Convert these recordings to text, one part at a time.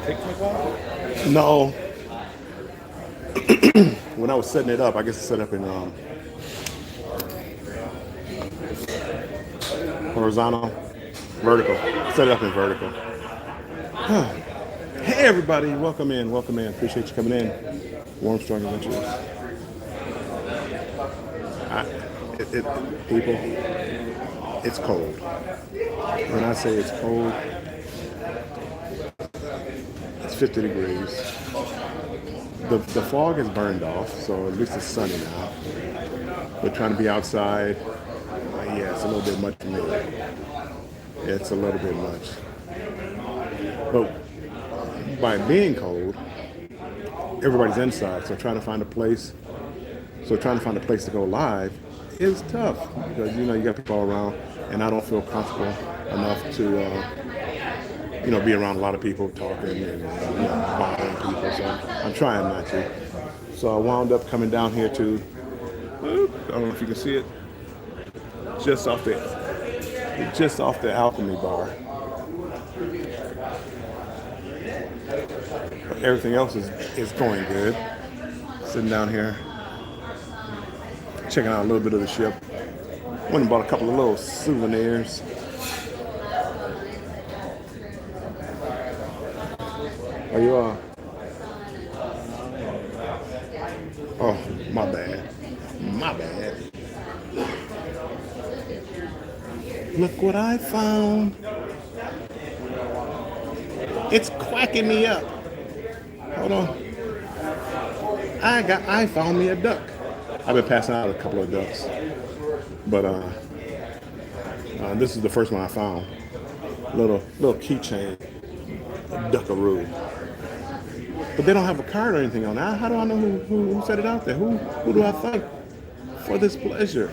picnic one? No, when I was setting it up, I guess it's set up in horizontal, vertical. Set it up in vertical. Hey everybody, welcome in, welcome in. Appreciate you coming in. Warm, strong adventures. I, people, it's cold. When I say it's cold, it's 50 degrees. The fog has burned off, so at least it's sunny now. But trying to be outside, yeah, it's a little bit much for me. It's a little bit much. But by being cold, everybody's inside, so trying to find a place. So trying to find a place to go live is tough because you got people all around, and I don't feel comfortable enough to be around a lot of people talking and bothering people. So I'm trying not to. So I wound up coming down here to, I don't know if you can see it, just off the Alchemy bar. Everything else is going good. Sitting down here, checking out a little bit of the ship. Went and bought a couple of little souvenirs. Are you Oh, my bad. My bad. Look what I found. It's quacking me up. Hold on. I found me a duck. I've been passing out a couple of ducks. But this is the first one I found. Little keychain. Duckaroo. But they don't have a card or anything on it. How do I know who set it out there? Who do I thank for this pleasure?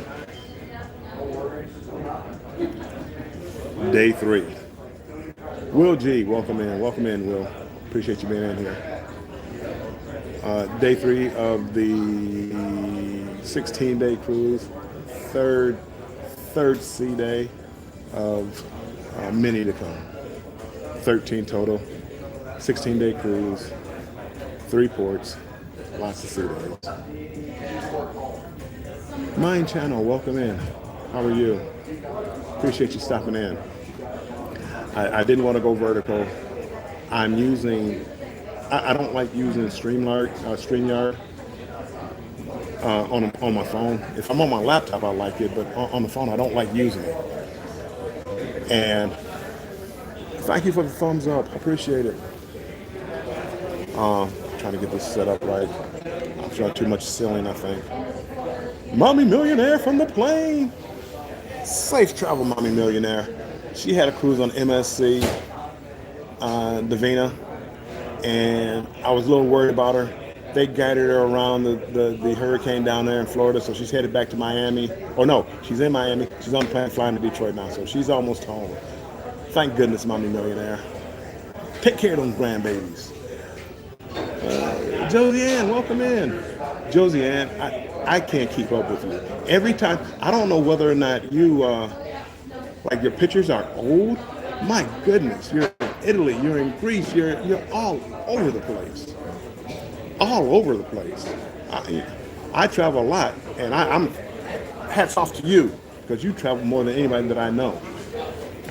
Day 3. Will G, welcome in. Welcome in, Will. Appreciate you being in here. Day 3 of the 16-day cruise. Third sea day of many to come. 13 total. 16-day cruise. 3 ports. Lots of sea days. Mind Channel, welcome in. How are you? Appreciate you stopping in. I didn't want to go vertical. I don't like using StreamYard on my phone. If I'm on my laptop, I like it, but on the phone, I don't like using it. And thank you for the thumbs up. I appreciate it. Trying to get this set up right. I'm trying too much ceiling, I think. Mommy Millionaire from the plane. Safe travel, Mommy Millionaire. She had a cruise on MSC, Davina, and I was a little worried about her. They guided her around the hurricane down there in Florida, so she's headed back to Miami. Or no, she's in Miami. She's on the plane flying to Detroit now, so she's almost home. Thank goodness, Mommy Millionaire. Take care of those grandbabies. Josianne, welcome in. Josianne, I can't keep up with you. Every time, I don't know whether or not you, like your pictures are old. My goodness, you're in Italy, you're in Greece, you're all over the place. All over the place. I travel a lot, and I'm hats off to you, because you travel more than anybody that I know.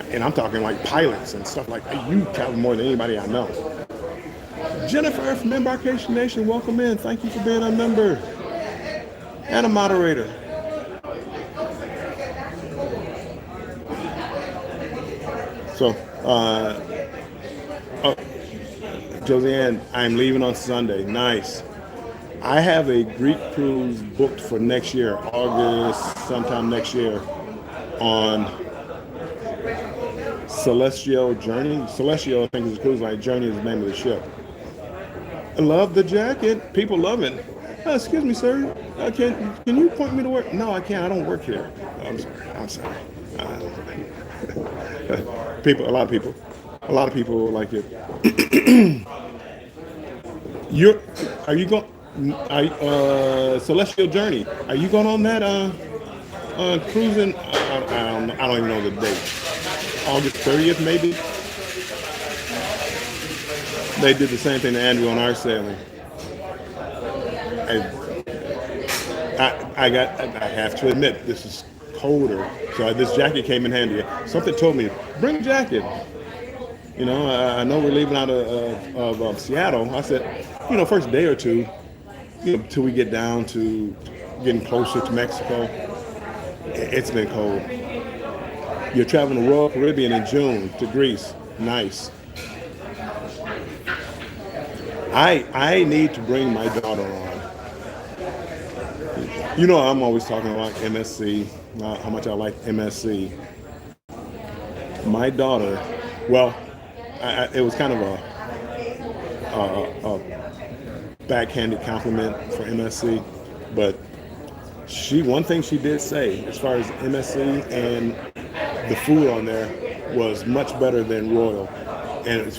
And I'm talking like pilots and stuff like that. You travel more than anybody I know. Jennifer from Embarkation Nation, welcome in. Thank you for being a member and a moderator. So, Josianne, I'm leaving on Sunday. Nice. I have a Greek cruise booked for next year, August, sometime next year, on Celestial Journey. Celestial, I think, is a cruise line. Journey is the name of the ship. I love the jacket. People love it. Excuse me, sir. Can you point me to work? No, I can't. I don't work here. I'm sorry. A lot of people like it. Are you going? Celestial Journey. Are you going on that cruising? I don't even know the date. August 30th, maybe. They did the same thing to Andrew on our sailing. I, I have to admit, this is colder. So this jacket came in handy. Something told me, bring a jacket. I know we're leaving out of Seattle. I said, first day or two, till we get down to getting closer to Mexico, it's been cold. You're traveling the Royal Caribbean in June to Greece. Nice. I need to bring my daughter on. I'm always talking about MSC, how much I like MSC. My daughter, well, it was kind of a backhanded compliment for MSC, but one thing she did say, as far as MSC and the food on there, was much better than Royal. And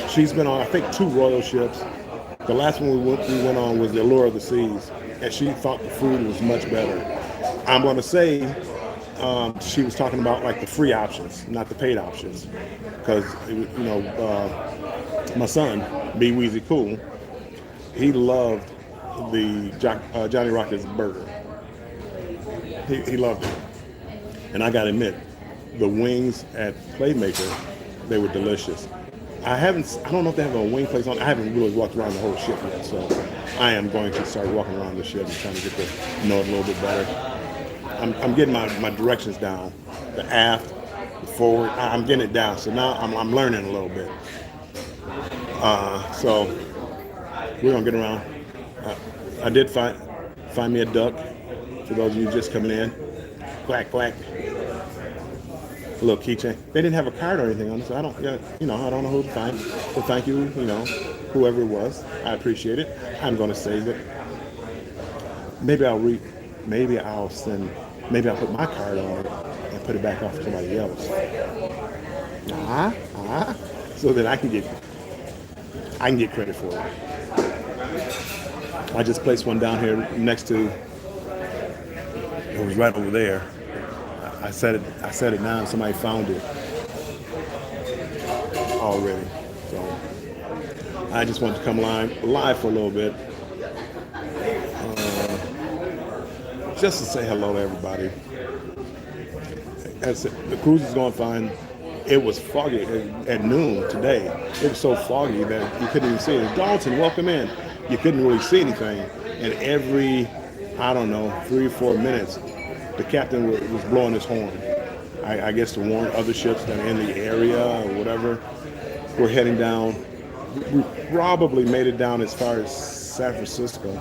she's been on, I think, 2 Royal ships. The last one we went on was the Allure of the Seas, and she thought the food was much better. I'm going to say she was talking about like the free options, not the paid options, because my son, B Weezy Cool, he loved the Johnny Rockets burger. He loved it, and I gotta admit, the wings at Playmaker, they were delicious. I don't know if they have a wing place on. I haven't really walked around the whole ship yet, so I am going to start walking around the ship and trying to get to know it a little bit better. I'm getting my directions down, the aft, the forward. I'm getting it down, so now I'm learning a little bit. So we're gonna get around. I did find me a duck. For those of you just coming in, quack quack. A little keychain. They didn't have a card or anything on it, so I don't know who to find. So thank you, whoever it was. I appreciate it. I'm going to save it. Maybe I'll put my card on it and put it back off to somebody else. So that I can get credit for it. I just placed one down here next to. It was right over there. I set it down. Somebody found it already. So I just wanted to come live for a little bit, just to say hello to everybody. The cruise is going fine. It was foggy at noon today. It was so foggy that you couldn't even see it. Dalton, welcome in. You couldn't really see anything, and every 3 or 4 minutes, the captain was blowing his horn. I guess to warn other ships that are in the area or whatever. We're heading down. We probably made it down as far as San Francisco.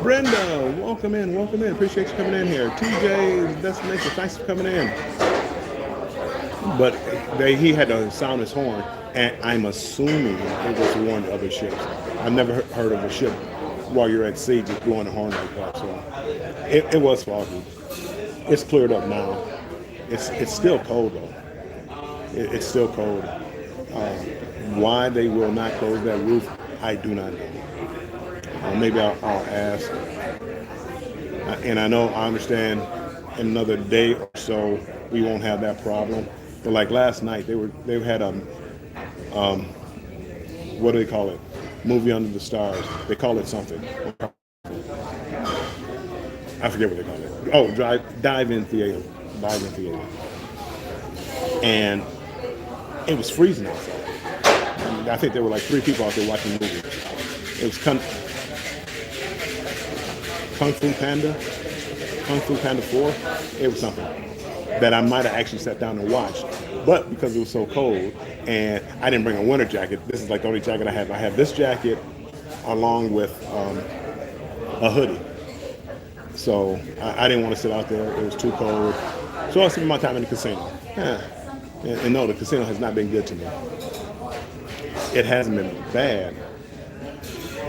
Brenda, welcome in. Appreciate you coming in here. TJ, Destination, thanks for coming in. But he had to sound his horn, and I'm assuming it was to warn other ships. I've never heard of a ship while you're at sea just blowing a horn like that. So it was foggy. It's cleared up now. It's still cold though. It's still cold. Why they will not close that roof, I do not know. Maybe I'll ask. And I understand in another day or so we won't have that problem. But like last night, they had what do they call it? Movie Under the Stars. They call it something. I forget what they call it. Oh, dive-in theater. And it was freezing outside. I think there were like 3 people out there watching the movie. It was Kung Fu Panda 4. It was something that I might have actually sat down and watched. But because it was so cold and I didn't bring a winter jacket, this is like the only jacket I have. I have this jacket along with a hoodie. So I didn't want to sit out there. It was too cold. So I spent my time in the casino. And no, the casino has not been good to me. It hasn't been bad.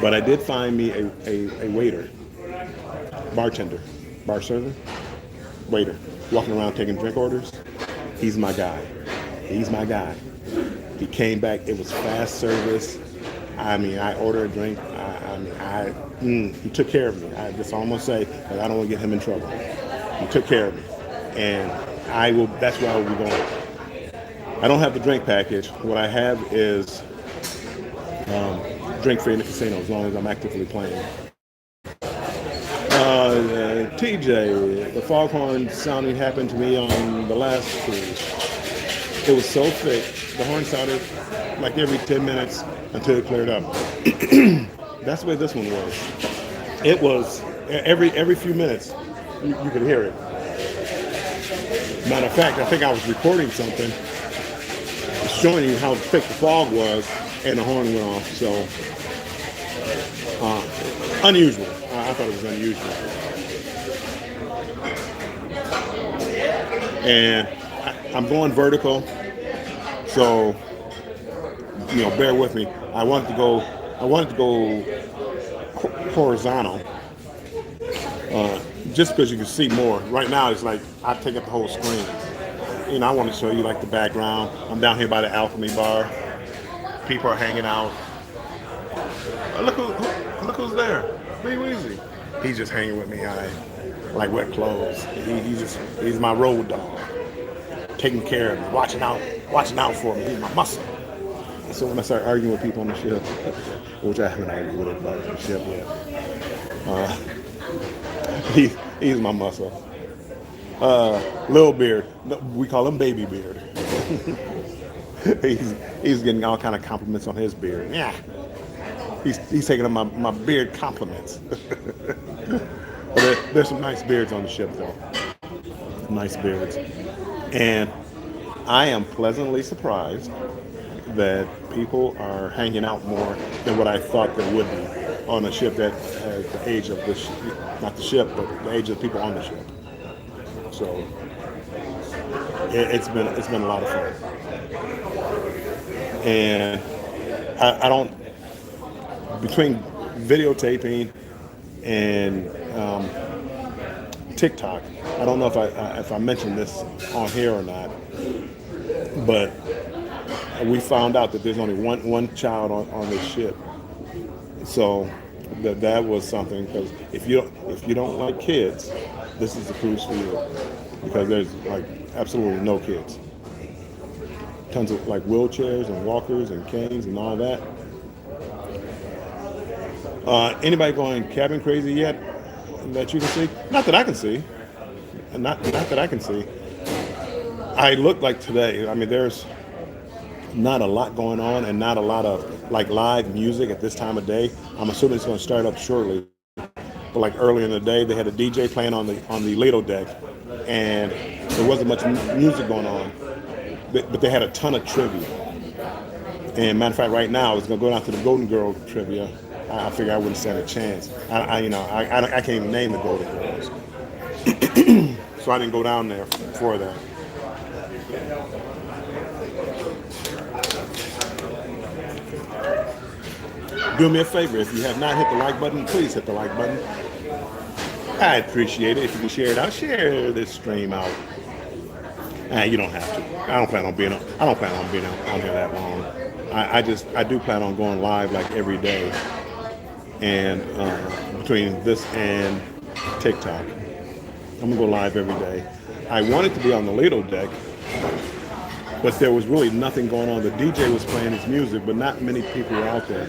But I did find me a waiter, bartender, bar server, waiter, walking around taking drink orders. He's my guy. He came back. It was fast service. I ordered a drink. He took care of me. That's all I'm gonna say, but I don't want to get him in trouble. He took care of me, and that's where I will be going. I don't have the drink package. What I have is Drink free in the casino as long as I'm actively playing. TJ, the foghorn sounding happened to me on the last cruise. It was so thick, the horn sounded like every 10 minutes until it cleared up. That's the way this one was. It was every few minutes, you could hear it. Matter of fact, I think I was recording something showing you how thick the fog was, and the horn went off. So, unusual. I thought it was unusual. And I'm going vertical, so bear with me. I wanted to go horizontal, just because you can see more. Right now, it's like I take up the whole screen. I want to show you like the background. I'm down here by the Alchemy Bar. People are hanging out. Look who's there. Be Weezy. He's just hanging with me. Like wet clothes. He's my road dog, taking care of me, watching out for me. He's my muscle. So when I start arguing with people on the ship, which I haven't argued with anybody on the ship yet, he's my muscle. Little Beard, we call him Baby Beard. he's getting all kind of compliments on his beard. Yeah, he's taking up my beard compliments. But there's some nice beards on the ship, though. Nice beards. And I am pleasantly surprised that people are hanging out more than what I thought there would be on a ship that has the age of this, not the ship, but the age of the people on the ship. So it's been a lot of fun. And I don't, between videotaping and TikTok. I don't know if I mentioned this on here or not, but we found out that there's only one child on this ship. So that was something, because if you don't like kids, this is the cruise for you, because there's like absolutely no kids. Tons of like wheelchairs and walkers and canes and all that. Anybody going cabin crazy yet that you can see? Not that I can see. Not that I can see. I look like today. I mean, there's not a lot going on and not a lot of like live music at this time of day. I'm assuming it's going to start up shortly. But like earlier in the day, they had a DJ playing on the Lido deck, and there wasn't much music going on. But they had a ton of trivia. And matter of fact, right now, it's going to go down to the Golden Girl trivia. I figure I wouldn't stand a chance. I can't even name the Golden Girls. So I didn't go down there for that. Do me a favor, if you have not hit the like button, please hit the like button. I'd appreciate it if you can share it out. Share this stream out. You don't have to. I don't plan on being on here that long. I do plan on going live like every day, and between this and TikTok, I'm gonna go live every day. I wanted to be on the Lido deck, but there was really nothing going on. The DJ was playing his music, but not many people were out there.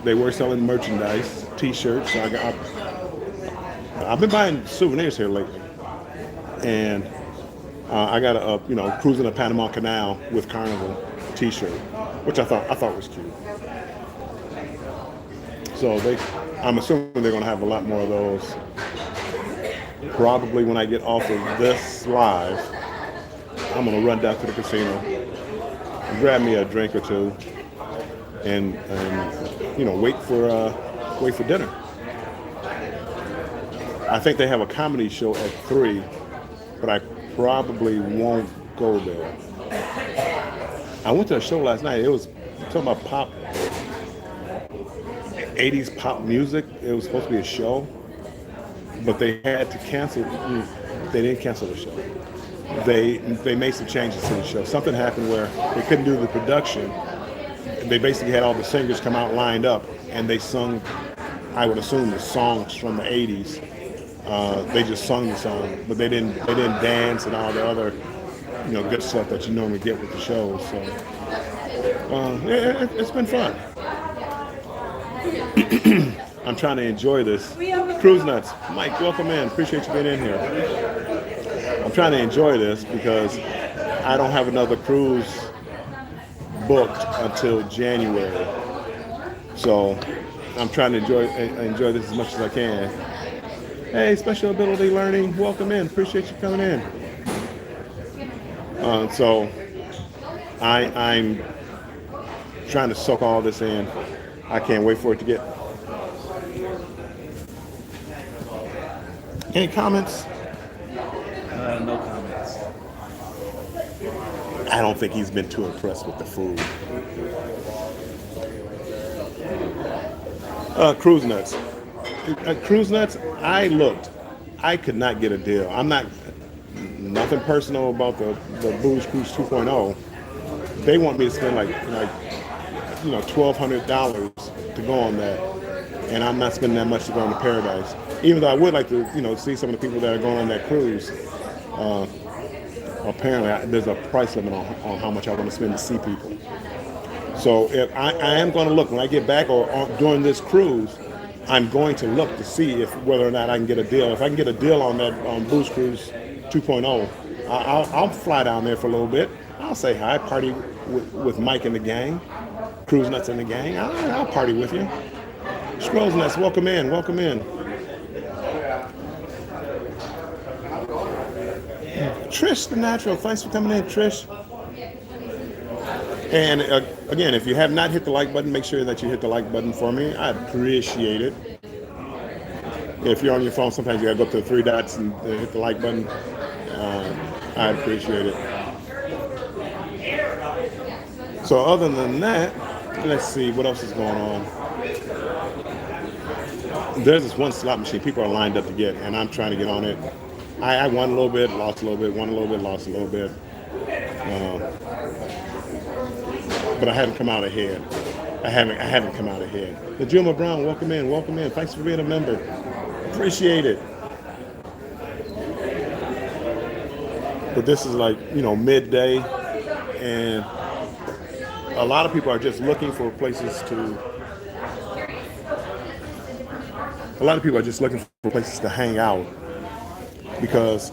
They were selling merchandise, T-shirts. So I've been buying souvenirs here lately, and I got a cruising the Panama Canal with Carnival T-shirt, which I thought was cute. So I'm assuming they're going to have a lot more of those. Probably when I get off of this live, I'm going to run down to the casino, grab me a drink or two, and wait for dinner. I think they have a comedy show at 3, but I probably won't go there. I went to a show last night. It was talking about pop, 80s pop music. It was supposed to be a show, but they had to cancel. They didn't cancel the show. They made some changes to the show. Something happened where they couldn't do the production. They basically had all the singers come out lined up, and they sung, I would assume, the songs from the 80s. They just sung the song, but they didn't dance and all the other good stuff that you normally get with the shows. So It's been fun. I'm trying to enjoy this. Cruise Nuts. Mike, welcome in. Appreciate you being in here. I'm trying to enjoy this because I don't have another cruise booked until January. So I'm trying to enjoy this as much as I can. Hey, Special Ability Learning, welcome in. Appreciate you coming in. So I'm trying to soak all this in. I can't wait for it to get. Any comments? No comments. I don't think he's been too impressed with the food. Cruise Nuts. Cruise Nuts, I looked. I could not get a deal. I'm not, nothing personal about the Booze Cruise 2.0. They want me to spend like $1,200 to go on that. And I'm not spending that much to go on the Paradise. Even though I would like to, see some of the people that are going on that cruise. Apparently, there's a price limit on how much I want to spend to see people. So if I am going to look when I get back or during this cruise, I'm going to look to see if whether or not I can get a deal. If I can get a deal on that Booze Cruise 2.0, I'll fly down there for a little bit. I'll say hi, party with Mike and the gang, Cruise Nuts and the gang. I'll party with you. Scrolls Nuts, welcome in, welcome in. Trish the Natural, thanks for coming in, Trish. And again, if you have not hit the like button, make sure that you hit the like button for me. I'd appreciate it. If you're on your phone, sometimes you gotta go up to the three dots and hit the like button. I'd appreciate it. So other than that, let's see what else is going on. There's this one slot machine people are lined up to get, and I'm trying to get on it. I won a little bit, lost a little bit, won a little bit, lost a little bit. But I haven't come out ahead. I haven't come out ahead. The Juma Brown, welcome in, welcome in. Thanks for being a member. Appreciate it. But this is like, midday, and a lot of people are just looking for places to. A lot of people are just looking for places to hang out because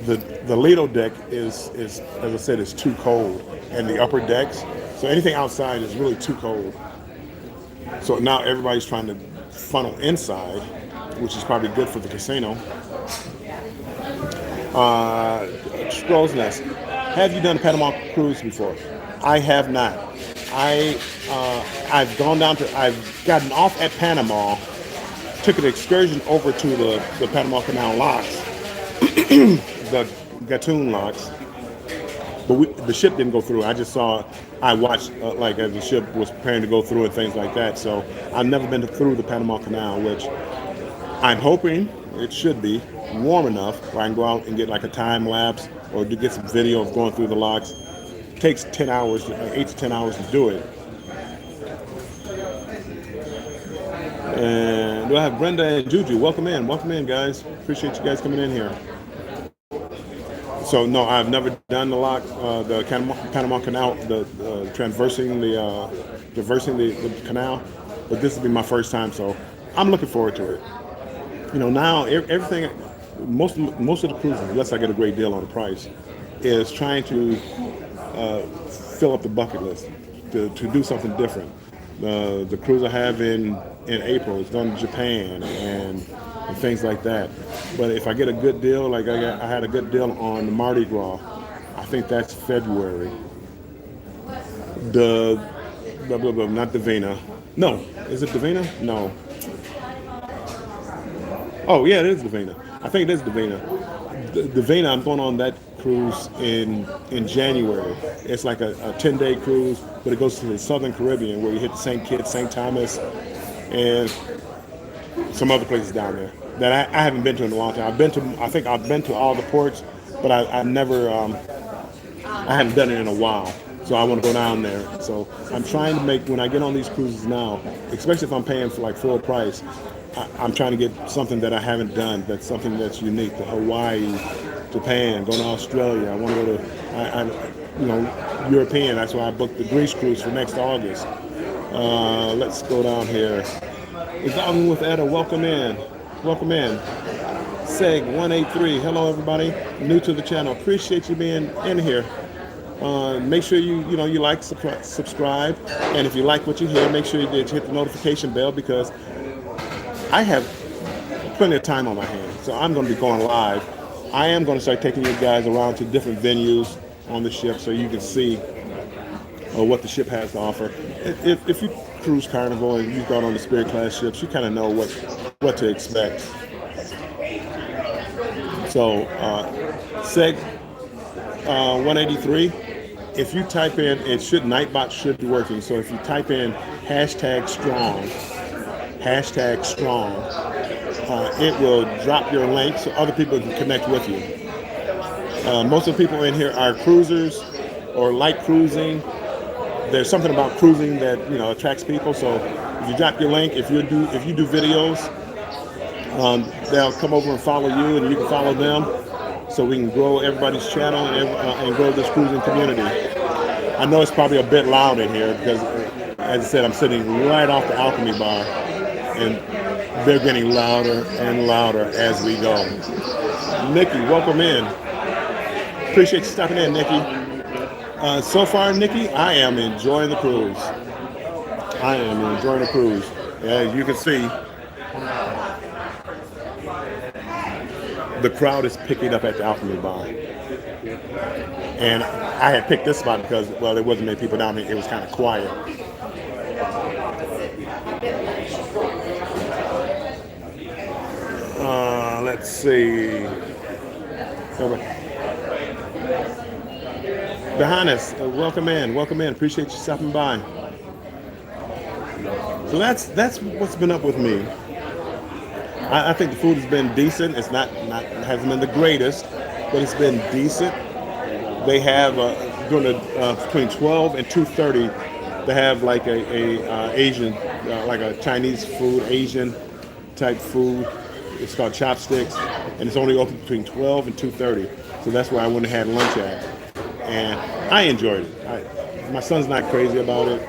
the Lido deck is as I said, is too cold, and the upper decks. So anything outside is really too cold. So now everybody's trying to funnel inside, which is probably good for the casino. Scrolls Nest, have you done Panama Cruise before? I have not. I've gotten off at Panama, took an excursion over to the Panama Canal locks, the Gatun locks. But the ship didn't go through. I watched as the ship was preparing to go through and things like that. So I've never been through the Panama Canal, which I'm hoping it should be warm enough where I can go out and get like a time lapse or to get some video of going through the locks. It takes 10 hours, 8 to 10 hours to do it. And do I have Brenda and Juju? Welcome in, guys. Appreciate you guys coming in here. So no, I've never done the lock, the Panama Canal, traversing the canal, but this will be my first time, so I'm looking forward to it. Now everything, most of the cruises, unless I get a great deal on the price, is trying to fill up the bucket list to do something different. The cruise I have in April is done to Japan and things like that. But if I get a good deal, like I had a good deal on the Mardi Gras, I think that's February. Not Divina. No, is it Divina? No. Oh yeah, it is Divina. I think it is Divina. Divina, I'm going on that cruise in January. It's like a 10-day cruise, but it goes to the Southern Caribbean where you hit St. Kitts, St. Thomas, and some other places down there that I haven't been to in a long time. I think I've been to all the ports, but I never, I haven't done it in a while. So I want to go down there. So I'm trying to make, when I get on these cruises now, especially if I'm paying for like full price, I'm trying to get something that I haven't done, that's something that's unique to Hawaii, Japan, going to Australia. I want to go to, European. That's why I booked the Greece cruise for next August. Let's go down here. Evolving with Etta, welcome in. Welcome in. Seg 183. Hello everybody. New to the channel. Appreciate you being in here. Make sure you like, subscribe, and if you like what you hear, make sure you hit the notification bell because I have plenty of time on my hands. So I'm going to be going live. I am going to start taking you guys around to different venues on the ship so you can see what the ship has to offer. If you cruise Carnival and you've gone on the Spirit class ships, you kind of know what to expect. So, Seg 183, if you type in, Nightbot should be working. So if you type in #strong, it will drop your link so other people can connect with you. Most of the people in here are cruisers or like cruising. There's something about cruising that attracts people. So if you drop your link, if you do videos, they'll come over and follow you, and you can follow them. So we can grow everybody's channel and grow this cruising community. I know it's probably a bit loud in here because, as I said, I'm sitting right off the Alchemy bar, and they're getting louder and louder as we go. Nikki, welcome in. Appreciate you stopping in, Nikki. So far, Nikki, I am enjoying the cruise. As you can see, the crowd is picking up at the Alchemy bar. And I had picked this spot because, well, there wasn't many people down here. It was kind of quiet. Let's see. Johannes, welcome in. Appreciate you stopping by. So that's what's been up with me. I think the food has been decent. It's hasn't been the greatest, but it's been decent. They have between 12 and 2:30. They have like a Asian, like a Chinese food, Asian type food. It's called chopsticks, and it's only open between 12 and 2:30. So that's where I went and had lunch at, and I enjoyed it. My son's not crazy about it,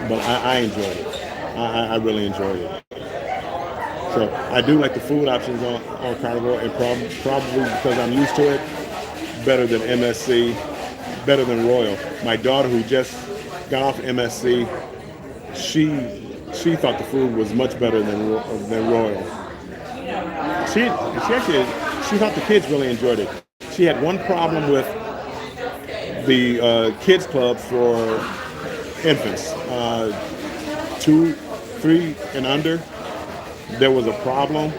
but I enjoyed it. I really enjoyed it. So I do like the food options on Carnival, and probably because I'm used to it, better than MSC, better than Royal. My daughter, who just got off MSC, she thought the food was much better than Royal. She thought the kids really enjoyed it. She had one problem with the kids club for infants, 2, 3 and under. There was a problem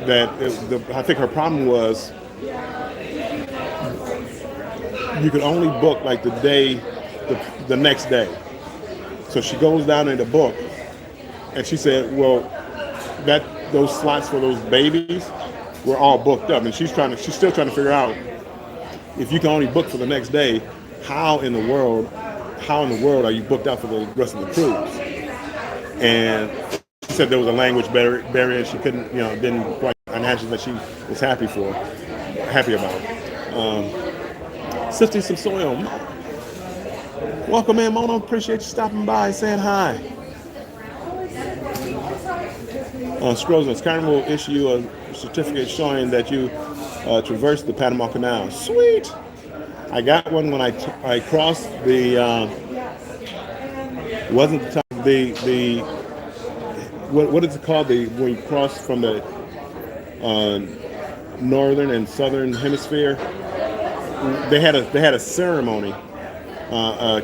that I think her problem was you could only book like the next day. So she goes down in the book, and she said, well, those slots for those babies were all booked up, and she's still trying to figure out if you can only book for the next day, how in the world are you booked out for the rest of the cruise? And she said there was a language barrier. She couldn't, didn't quite imagine that she was happy about. Sifting some soil. Welcome in, Mona. Appreciate you stopping by, saying hi. Scrolls, Carnival issue a certificate showing that you traversed the Panama Canal. Sweet. I got one when I crossed the. Wasn't the time the what is it called? When you cross from the northern and southern hemisphere, they had a ceremony,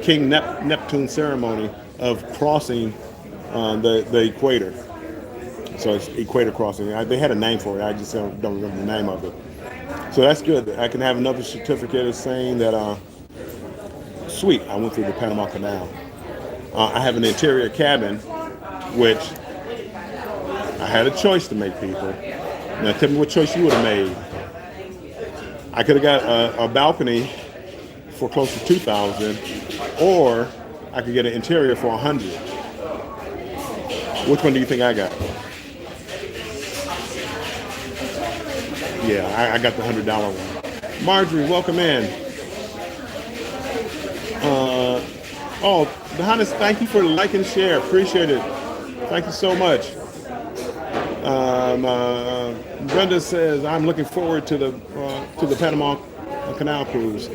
King Neptune ceremony of crossing the equator. So it's equator crossing. They had a name for it. I just don't remember the name of it. So that's good. I can have another certificate saying that. Sweet, I went through the Panama Canal. I have an interior cabin, which I had a choice to make, people. Now tell me what choice you would have made. I could have got a balcony for close to $2,000, or I could get an interior for $100. Which one do you think I got? Yeah, I got the $100 one. Marjorie, welcome in. Oh, the Hannes, thank you for the like and share. Appreciate it. Thank you so much. Brenda says, I'm looking forward to the Panama Canal cruise.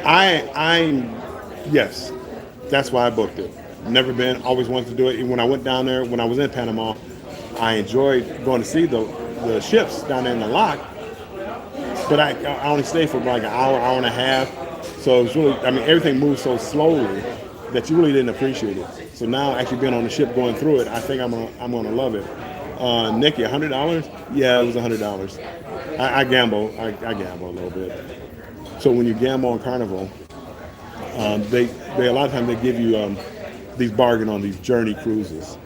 I'm yes, that's why I booked it. Never been, always wanted to do it. And when I went down there, when I was in Panama, I enjoyed going to see the ships down there in the lock. But I only stayed for like an hour, hour and a half. So it was really, I mean, everything moved so slowly that you really didn't appreciate it. So now actually being on the ship going through it, I think I'm gonna love it. Nikki, $100? Yeah, it was $100. I gamble. I gamble a little bit. So when you gamble on Carnival, they a lot of times they give you these bargain on these journey cruises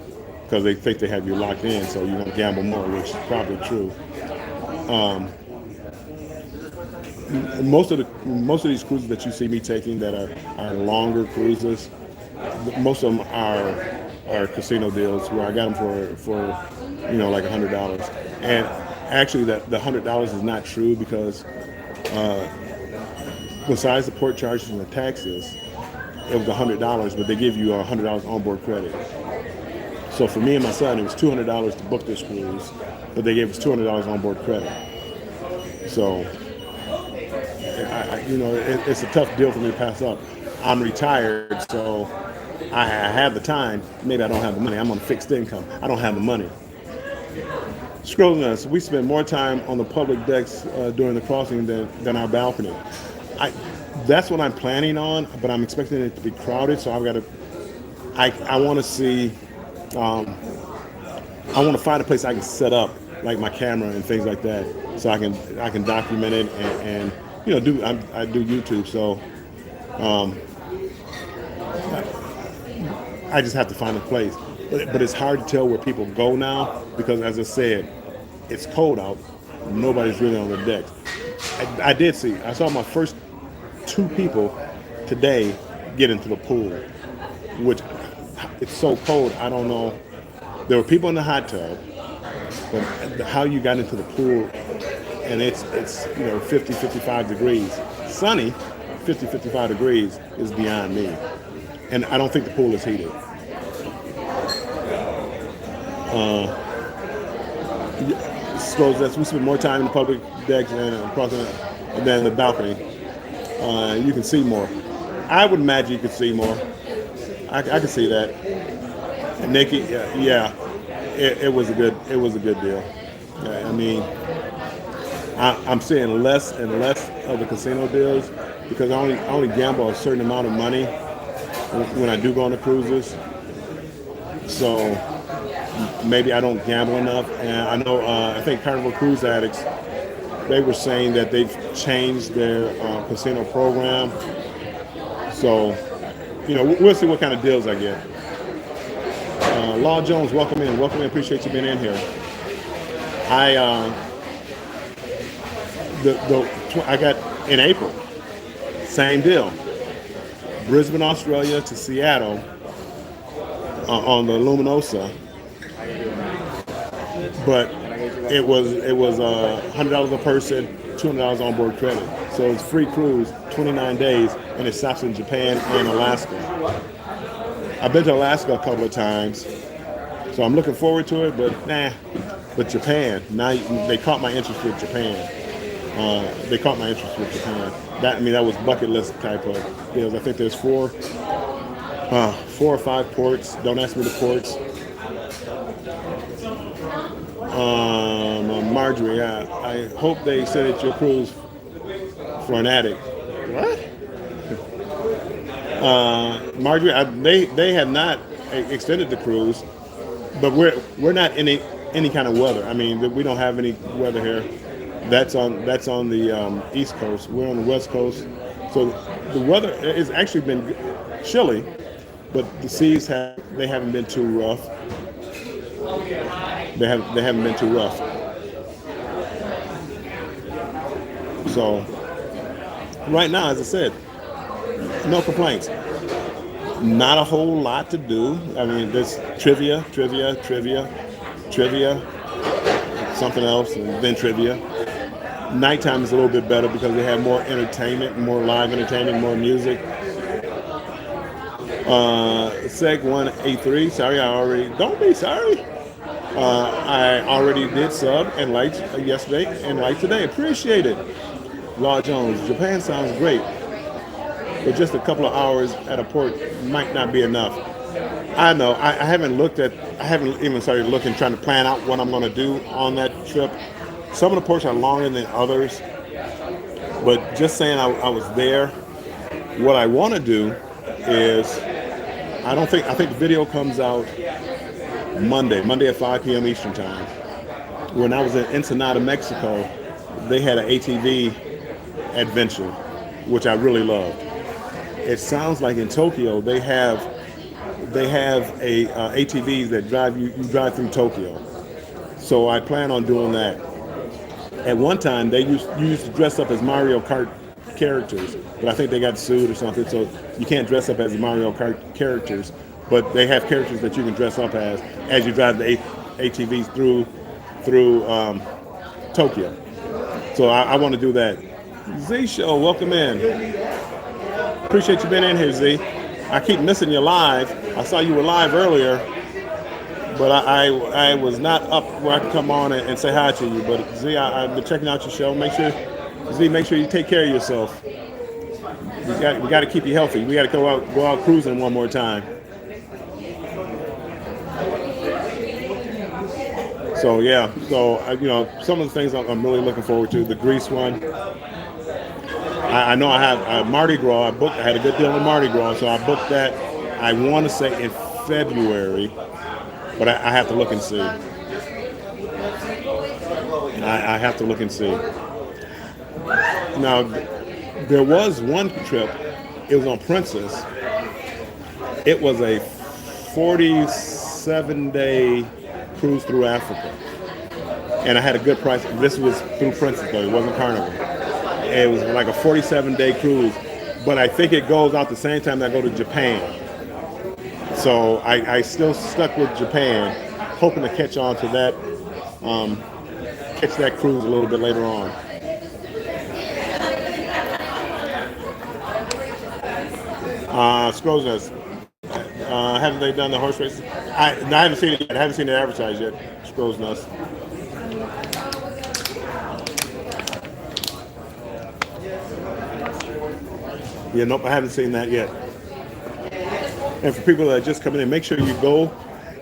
because they think they have you locked in, so you don't gamble more, which is probably true. Most of these cruises that you see me taking that are longer cruises, most of them are casino deals where I got them for like $100. And actually, that the $100 is not true because besides the port charges and the taxes, it was $100, but they give you $100 onboard credit. So for me and my son, it was $200 to book this cruise, but they gave us $200 onboard credit. So, it's a tough deal for me to pass up. I'm retired, so I have the time. Maybe I don't have the money. I'm on fixed income. I don't have the money. Scrolling us, we spend more time on the public decks during the crossing than our balcony. That's what I'm planning on, but I'm expecting it to be crowded, so I want to see, I want to find a place I can set up, like my camera and things like that, so I can document it and I do YouTube, so I just have to find a place. But it's hard to tell where people go now because, as I said, it's cold out. Nobody's really on the decks. I saw my first 2 people today get into the pool, which it's so cold, I don't know. There were people in the hot tub, but how you got into the pool, and it's 50, 55 degrees. Sunny, 50, 55 degrees is beyond me. And I don't think the pool is heated. We spend more time in the public decks and then the balcony. You can see more. I would imagine you could see more. I could see that. And Nikki, yeah, it was a good deal. I mean, I'm seeing less and less of the casino deals because I only gamble a certain amount of money when I do go on the cruises. So maybe I don't gamble enough. And I know, I think Carnival Cruise Addicts, they were saying that they've changed their casino program. So, we'll see what kind of deals I get. Law Jones, welcome in. Appreciate you being in here. I got in April, same deal. Brisbane, Australia to Seattle on the Luminosa, but it was $100 a person, $200 on board credit. So it's free cruise, 29 days, and it stops in Japan and Alaska. I've been to Alaska a couple of times, so I'm looking forward to it. But But Japan, now they caught my interest with Japan. That was bucket list type of deals. I think there's 4 or 5 ports. Don't ask me the ports. Marjorie, I hope they said at your cruise for an addict. What? Marjorie, they have not extended the cruise, but we're not in any kind of weather. I mean, we don't have any weather here. That's on the East Coast. We're on the West Coast, so the weather has actually been chilly, but the seas haven't been too rough. They haven't been too rough. So right now, as I said, no complaints. Not a whole lot to do. I mean, there's trivia, something else, and then trivia. Nighttime is a little bit better because they have more entertainment, more live entertainment, more music. Seg 183. Sorry, I already. Don't be sorry. I already did sub and liked yesterday and liked today. Appreciate it. Law Jones. Japan sounds great, but just a couple of hours at a port might not be enough. I know. I haven't looked at. I haven't even started looking, trying to plan out what I'm going to do on that trip. Some of the ports are longer than others, but just saying I was there. What I want to do is, I think the video comes out Monday at 5 p.m. Eastern time. When I was in Ensenada, Mexico, they had an ATV adventure, which I really loved. It sounds like in Tokyo they have a ATVs that you drive through Tokyo. So I plan on doing that. At one time you used to dress up as Mario Kart characters, but I think they got sued or something, so you can't dress up as Mario Kart characters. But they have characters that you can dress up as you drive the ATVs through Tokyo. So I want to do that. Z Show, welcome in. Appreciate you being in here, Z. I keep missing you live. I saw you were live earlier, but I was not up where I could come on and say hi to you. But Z, I've been checking out your show. Make sure you take care of yourself. We got to keep you healthy. We got to go out cruising one more time. So yeah, some of the things I'm really looking forward to. The Greece one. I know I have Mardi Gras. I had a good deal with Mardi Gras, so I booked that. I want to say in February, but I have to look and see. I have to look and see. Now, there was one trip. It was on Princess. It was a 47-day cruise through Africa, and I had a good price. This was through Princess, though. It wasn't Carnival. It was like a 47-day cruise, but I think it goes out the same time that I go to Japan. So I still stuck with Japan, hoping to catch on to that, catch that cruise a little bit later on. Scrolls Nest. Haven't they done the horse races? I haven't seen it yet. I haven't seen it advertised yet. Scrolls Nest. Yeah, nope, I haven't seen that yet. And for people that are just coming in, make sure you go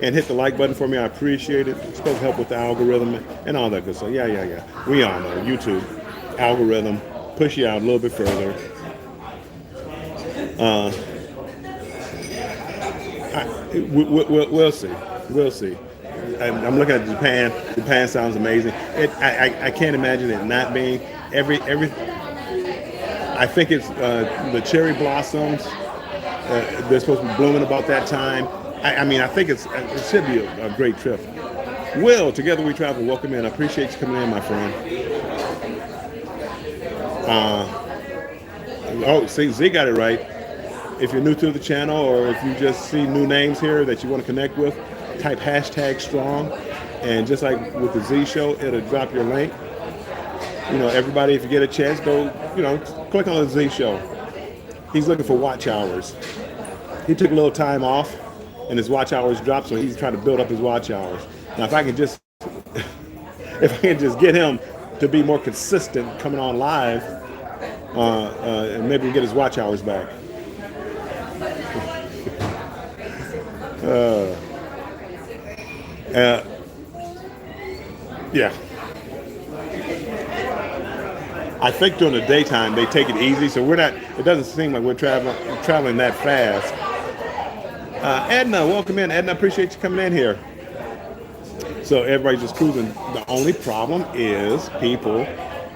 and hit the like button for me. I appreciate it. It's supposed to help with the algorithm and all that good stuff. Yeah. We all know YouTube algorithm push you out a little bit further. We'll see. We'll see. I'm looking at Japan. Japan sounds amazing. I can't imagine it not being every. I think it's the cherry blossoms. They're supposed to be blooming about that time. I think it should be a great trip. Will, Together We Travel, welcome in. I appreciate you coming in, my friend. See, Z got it right. If you're new to the channel, or if you just see new names here that you want to connect with, type #strong, and just like with the Z Show, it'll drop your link. Everybody, if you get a chance, go, click on the Z Show. He's looking for watch hours. He took a little time off, and his watch hours dropped, so he's trying to build up his watch hours. Now, if I can just get him to be more consistent coming on live, and maybe get his watch hours back. Yeah. I think during the daytime they take it easy, so it doesn't seem like we're traveling that fast. Edna, welcome in. Edna, appreciate you coming in here. So everybody's just cruising. The only problem is people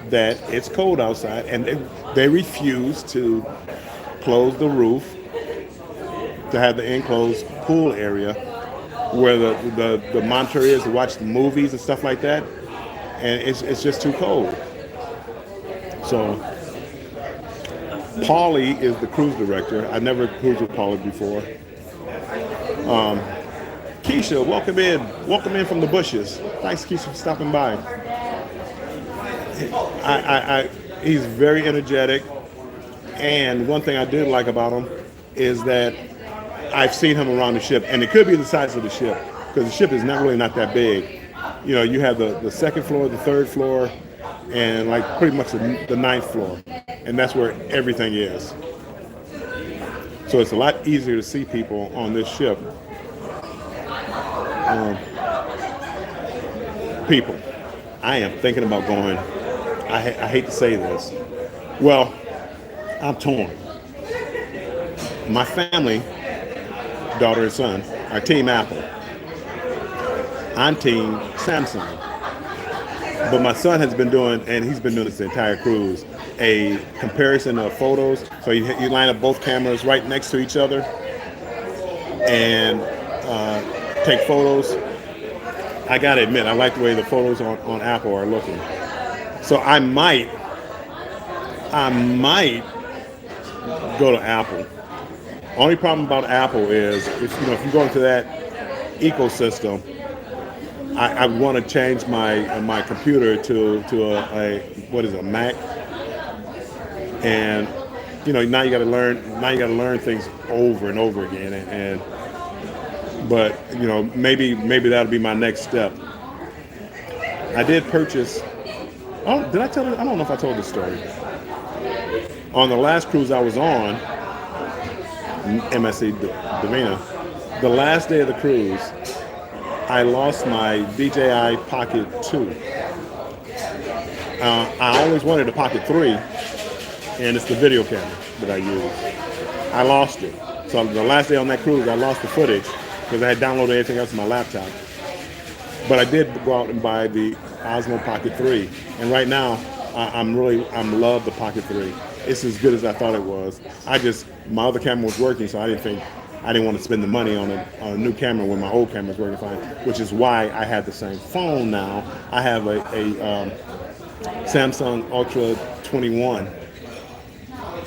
that it's cold outside, and they refuse to close the roof to have the enclosed pool area where the monitor is to watch the movies and stuff like that, and it's just too cold. So Paulie is the cruise director. I never cruised with Paulie before. Keisha, welcome in. Welcome in from the bushes. Thanks, Keisha, for stopping by. He's very energetic, and one thing I did like about him is that I've seen him around the ship, and it could be the size of the ship because the ship is not really not that big. You know, you have the second floor, the third floor, and like pretty much the ninth floor, and that's where everything is. So it's a lot easier to see people on this ship. People, I am thinking about going. I hate to say this. Well, I'm torn. My family, daughter and son, are Team Apple. I'm Team Samsung. But my son has been doing, and he's been doing this the entire cruise, a comparison of photos. So you line up both cameras right next to each other and take photos. I gotta admit, I like the way the photos on Apple are looking. So I might go to Apple. Only problem about Apple is if you go into that ecosystem, I want to change my computer to a what is it, a Mac, and now you got to learn things over and over again, but maybe that'll be my next step. I did purchase. Oh, did I tell you? I don't know if I told this story. On the last cruise I was on, MSC Davina, the last day of the cruise, I lost my DJI Pocket 2. I always wanted a Pocket 3, and it's the video camera that I use. I lost it. So the last day on that cruise, I lost the footage because I had downloaded everything else on my laptop. But I did go out and buy the Osmo Pocket 3, and right now I'm love the Pocket 3. It's as good as I thought it was. My other camera was working, so I didn't want to spend the money on a new camera when my old camera was working fine, which is why I have the same phone now. I have a Samsung Ultra 21,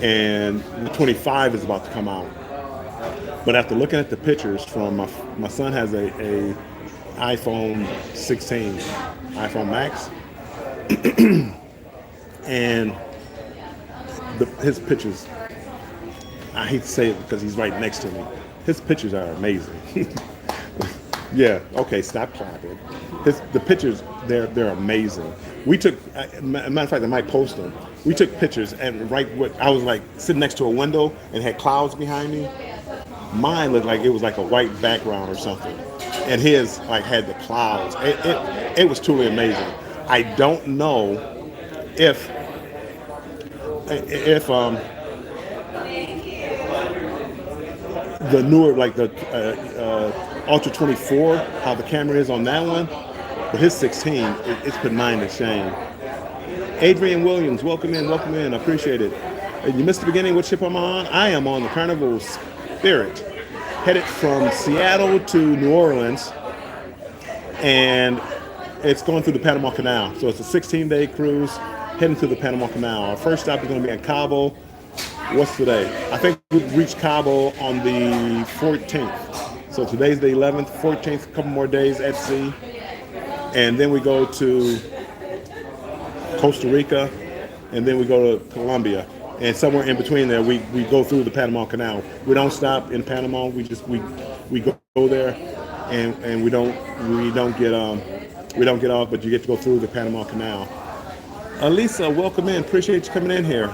and the 25 is about to come out. But after looking at the pictures from my son has a iPhone 16, iPhone Max, and his pictures, I hate to say it because he's right next to me. His pictures are amazing. Yeah, okay, stop clapping. The pictures, they're amazing. We took, matter of fact, I might post them. We took pictures, and I was like sitting next to a window and had clouds behind me. Mine looked like it was like a white background or something, and his like had the clouds. It was truly amazing. I don't know if the newer, like the Ultra 24, how the camera is on that one, but his 16, it's put mine to shame. Adrian Williams, welcome in, I appreciate it. You missed the beginning, what ship am I on? I am on the Carnival Spirit, headed from Seattle to New Orleans, and it's going through the Panama Canal. So it's a 16-day cruise heading through the Panama Canal. Our first stop is going to be at Cabo. What's today? I think we reached Cabo on the 14th. So today's the 11th, 14th, a couple more days at sea. And then we go to Costa Rica, and then we go to Colombia. And somewhere in between there, we go through the Panama Canal. We don't stop in Panama. We go there, and we don't get off, but you get to go through the Panama Canal. Lisa, welcome in. Appreciate you coming in here.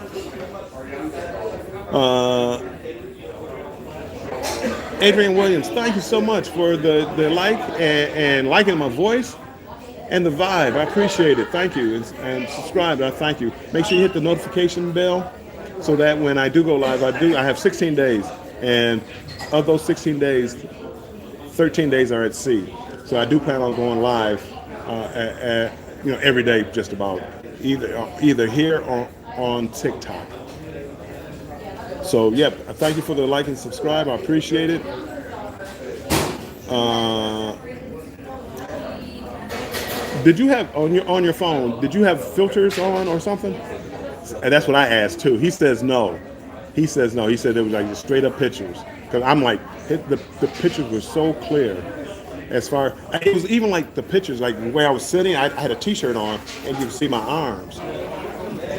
Adrian Williams, thank you so much for the like and liking my voice and the vibe. I appreciate it. Thank you. And subscribe. I thank you. Make sure you hit the notification bell so that when I do go live, I have 16 days. And of those 16 days, 13 days are at sea. So I do plan on going live every day just about, either here or on TikTok. So, yeah, thank you for the like and subscribe. I appreciate it. Did you have on your phone? Did you have filters on or something? And that's what I asked too. He says no. He said it was like just straight up pictures. Because I'm like, the pictures were so clear. As far, it was even like the pictures, like where I was sitting. I had a T-shirt on, and you could see my arms.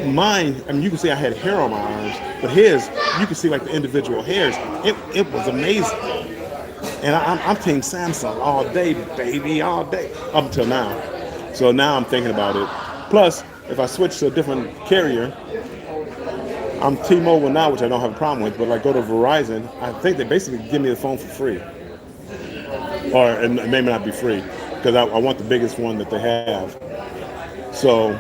Mine, I mean, you can see I had hair on my arms, but his, you can see like the individual hairs. It was amazing. And I'm team Samsung all day, baby, all day, up until now. So now I'm thinking about it. Plus, if I switch to a different carrier, I'm T-Mobile now, which I don't have a problem with, but like go to Verizon, I think they basically give me the phone for free. Or it may not be free, because I want the biggest one that they have. So,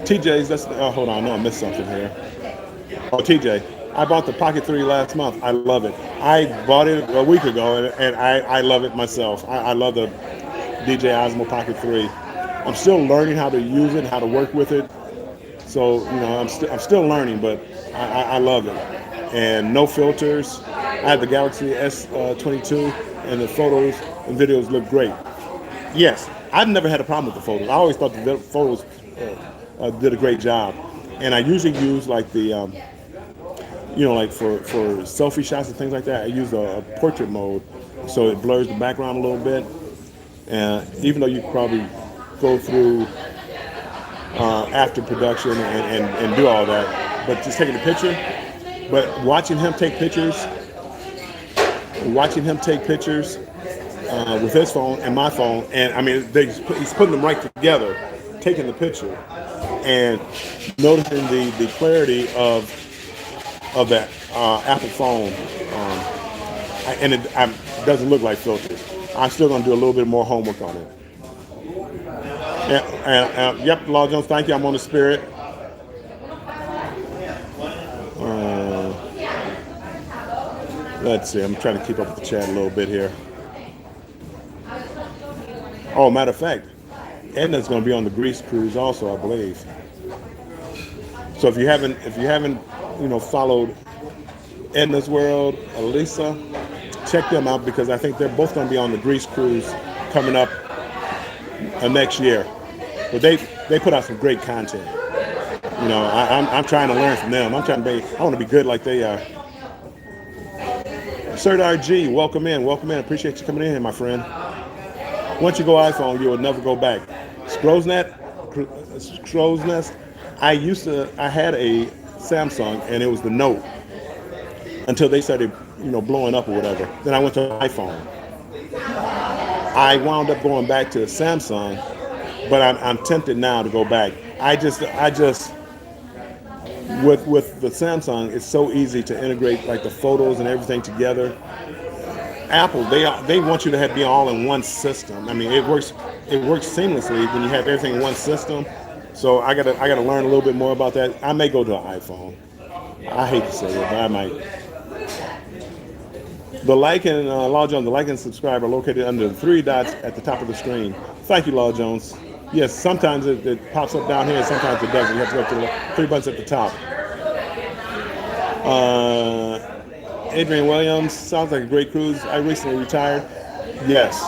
TJ's, hold on, I know I missed something here. Oh, TJ, I bought the Pocket 3 last month. I love it. I bought it a week ago, and I love it myself. I love the DJ Osmo Pocket 3. I'm still learning how to use it, how to work with it. So, I'm still learning, but I love it. And no filters. I have the Galaxy S22, and the photos and videos look great. Yes, I've never had a problem with the photos. I always thought the photos did a great job. And I usually use like the, like for selfie shots and things like that, I use a portrait mode, so it blurs the background a little bit. And even though you probably go through after production and do all that, but just taking the picture. But watching him take pictures with his phone and my phone, and I mean, he's putting them right together, taking the picture, and noticing the clarity of that Apple phone, and it doesn't look like filters. I'm still going to do a little bit more homework on it. Yep, Law Jones, thank you. I'm on the Spirit. Let's see. I'm trying to keep up with the chat a little bit here. Oh, matter of fact, Edna's going to be on the Greece cruise also, I believe. So if you haven't, followed Edna's World, Elisa, check them out, because I think they're both going to be on the Greece cruise coming up next year. But they put out some great content. I'm trying to learn from them. I want to be good like they are. Sir RG, welcome in. Appreciate you coming in here, my friend. Once you go iPhone, you will never go back. Scrow's Nest. I had a Samsung, and it was the Note, until they started, blowing up or whatever. Then I went to iPhone. I wound up going back to Samsung, but I'm tempted now to go back. I just with the Samsung, it's so easy to integrate like the photos and everything together. Apple, they want you to be all in one system. I mean, it works seamlessly when you have everything in one system. So I gotta learn a little bit more about that. I may go to an iPhone. I hate to say it, but I might. The like and Law Jones, the like and subscribe are located under the 3 dots at the top of the screen. Thank you, Law Jones. Yes, sometimes it pops up down here, and sometimes it doesn't. You have to go to the 3 buttons at the top. Adrian Williams, sounds like a great cruise. I recently retired. Yes,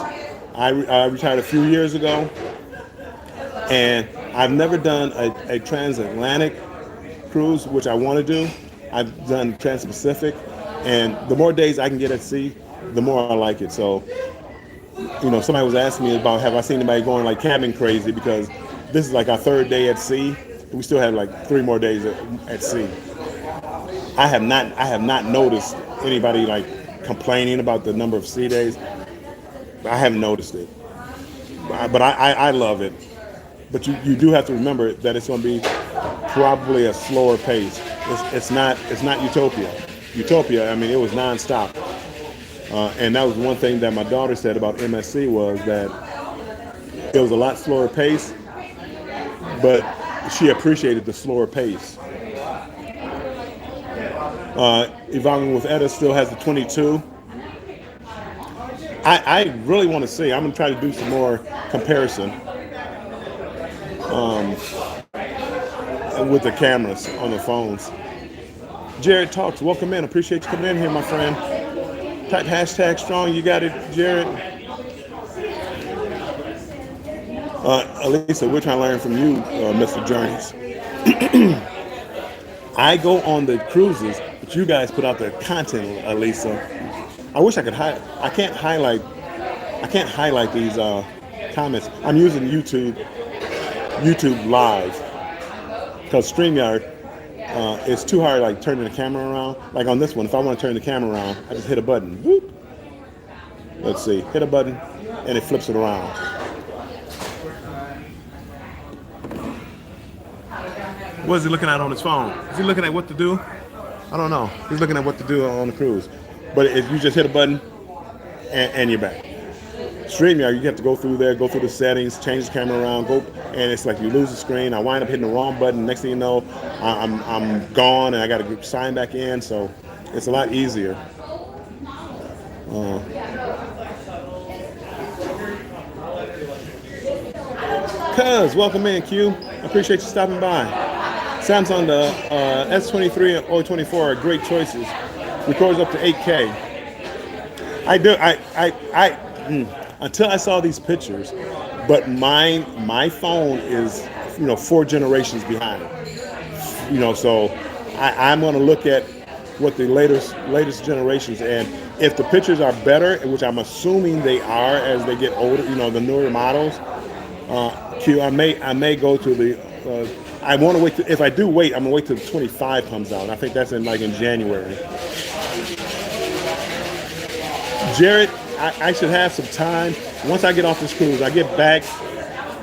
I retired a few years ago, and I've never done a transatlantic cruise, which I want to do. I've done Trans-Pacific, and the more days I can get at sea, the more I like it. So, somebody was asking me about, have I seen anybody going like cabin crazy, because this is like our 3rd day at sea. We still have like 3 more days at sea. I have not noticed anybody like complaining about the number of sea days. I haven't noticed it, but I love it. But you do have to remember that it's going to be probably a slower pace. It's not Utopia. Utopia, I mean, it was nonstop. And that was one thing that my daughter said about MSC, was that it was a lot slower pace, but she appreciated the slower pace. Evolving with Etta still has the 22. I really want to see. I'm going to try to do some more comparison with the cameras on the phones. Jared Talks, welcome in. Appreciate you coming in here, my friend. Type hashtag strong. You got it, Jared. Elisa, we're trying to learn from you, Mr. Journeys. I go on the cruises, but you guys put out the content, Elisa. I wish I could I can't highlight these comments. I'm using YouTube YouTube live because StreamYard it's too hard like turning the camera around. Like on this one, if I want to turn the camera around, I just hit a button. Whoop. Let's see, hit a button, and it flips it around. What is he looking at on his phone? Is he looking at what to do? I don't know. He's looking at what to do on the cruise. But if you just hit a button, and you're back. StreamYard, you have to go through there, go through the settings, change the camera around, and it's like you lose the screen. I wind up hitting the wrong button. Next thing you know, I'm gone, and I got to sign back in. So it's a lot easier. Cuz, welcome in, Q. I appreciate you stopping by. Samsung, the S23 and O24 are great choices. Records up to 8K. I do. Until I saw these pictures, but my phone is 4 generations behind. So I'm going to look at what the latest generations, and if the pictures are better, which I'm assuming they are as they get older, the newer models. Q, I may go to the. I want to wait. If I do wait, I'm gonna wait till the 25 comes out. I think that's in January. Jared, I should have some time. Once I get off this cruise, I get back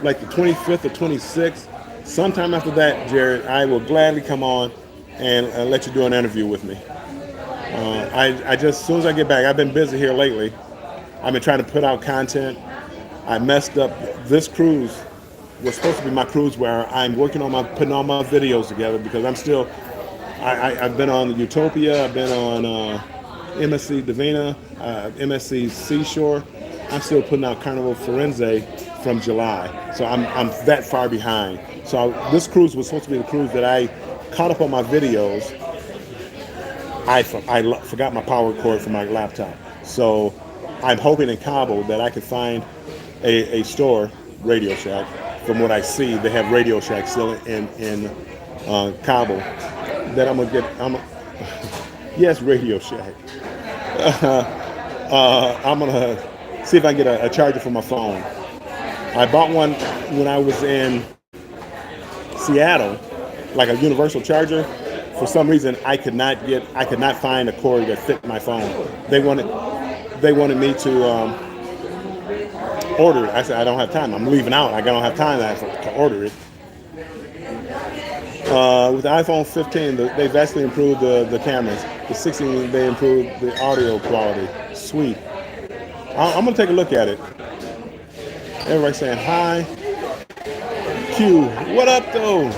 like the 25th or 26th. Sometime after that, Jared, I will gladly come on and let you do an interview with me. I just, as soon as I get back, I've been busy here lately. I've been trying to put out content. I messed up. This cruise was supposed to be my cruise where I'm working on putting all my videos together because I'm still, I've been on Utopia, I've been on MSC Divina, MSC Seashore. I'm still putting out Carnival Wednesday from July. So I'm that far behind. So this cruise was supposed to be the cruise that I caught up on my videos. I forgot my power cord for my laptop. So I'm hoping in Cabo that I could find a store, Radio Shack. From what I see, they have Radio Shack still in Cabo. That I'm gonna get. Yes, Radio Shack. I'm gonna see if I can get a charger for my phone. I bought one when I was in Seattle, like a universal charger. For some reason, I could not find a cord that fit my phone. They wanted me to order it. I said I don't have time. I'm leaving out. I don't have time to order it. With the iPhone 15, they vastly improved the cameras. The 16, they improved the audio quality. Sweet. I'm gonna take a look at it. Everybody saying hi. Q, what up though?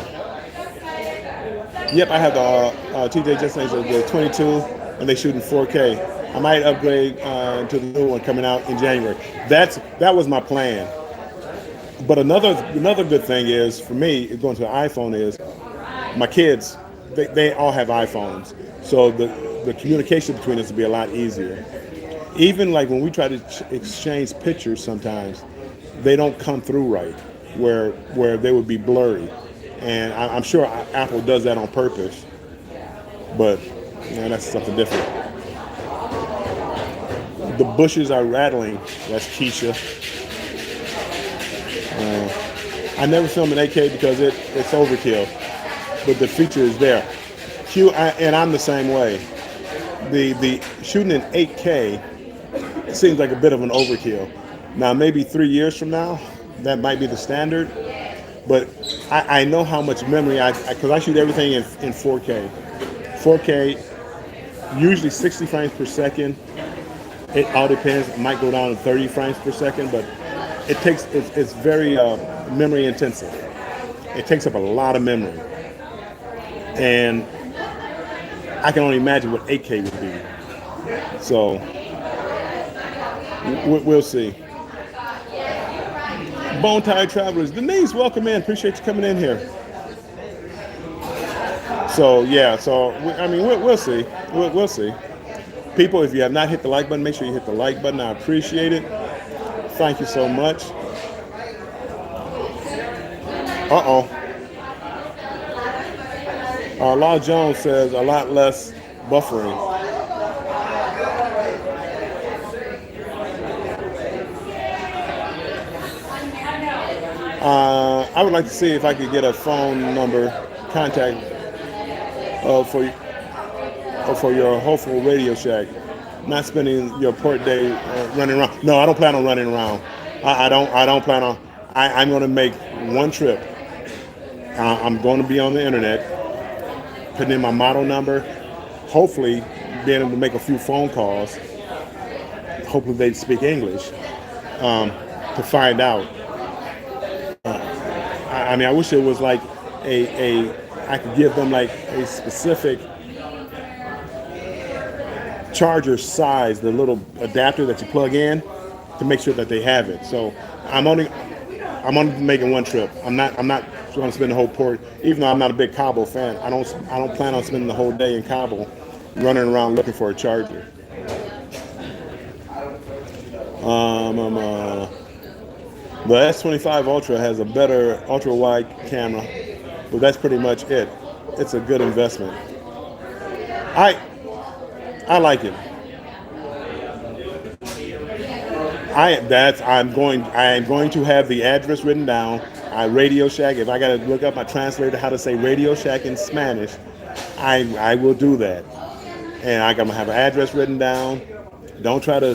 Yep, I have the TJ just saying the 22, and they shoot in 4K. I might upgrade to the new one coming out in January. That was my plan. But another good thing is for me going to an iPhone is my kids. They all have iPhones, so the communication between us will be a lot easier. Even like when we try to exchange pictures, sometimes they don't come through right, where they would be blurry, and I'm sure Apple does that on purpose. But that's something different. The bushes are rattling. That's Keisha. I never film in 8K because it's overkill, but the feature is there. And I'm the same way. The shooting in 8K seems like a bit of an overkill. Now maybe 3 years from now, that might be the standard. But I know how much memory because I shoot everything in 4K. 4K, usually 60 frames per second. It all depends. It might go down to 30 frames per second, but it's very memory intensive. It takes up a lot of memory. And I can only imagine what 8K would be. So we'll see. Bone Tired Travelers, Denise, welcome in. Appreciate you coming in here. So yeah, we'll see. We'll see. People, if you have not hit the like button, make sure you hit the like button. I appreciate it. Thank you so much. Law Jones says a lot less buffering. I would like to see if I could get a phone number contact for your hopeful Radio Shack. Not spending your port day running around. No, I don't plan on running around. I don't plan on. I'm going to make one trip. I'm going to be on the internet, putting in my model number. Hopefully, being able to make a few phone calls. Hopefully, they speak English to find out. I mean, I wish it was like I could give them like a specific charger size, the little adapter that you plug in, to make sure that they have it. So I'm only making one trip. I'm not going to spend the whole port. Even though I'm not a big Cabo fan, I don't plan on spending the whole day in Cabo, running around looking for a charger. The S25 Ultra has a better ultra wide camera, but that's pretty much it. It's a good investment. I like it. I am going to have the address written down. Radio Shack. If I got to look up my translator how to say Radio Shack in Spanish, I will do that. And I'm gonna have an address written down. Don't try to,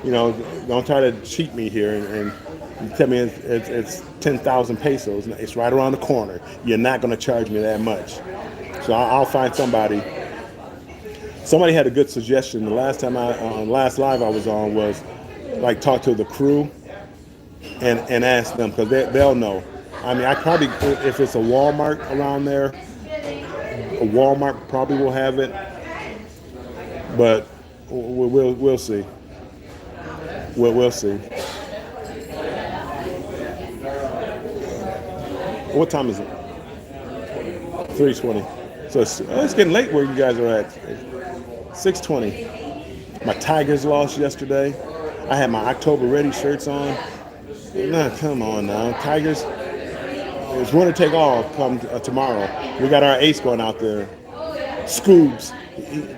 don't try to cheat me here and tell me it's 10,000 pesos. It's right around the corner. You're not gonna charge me that much. So I'll find somebody. Somebody had a good suggestion. The last time last live I was on was like talk to the crew and ask them, because they'll know. I mean, I probably, if it's a Walmart around there, a Walmart probably will have it, but we'll see. We'll see. What time is it? 3:20. So it's getting late where you guys are at. 6:20. My Tigers lost yesterday. I had my October Ready shirts on. Nah, come on now. Tigers, it's winner take all come tomorrow. We got our ace going out there. Scoobs.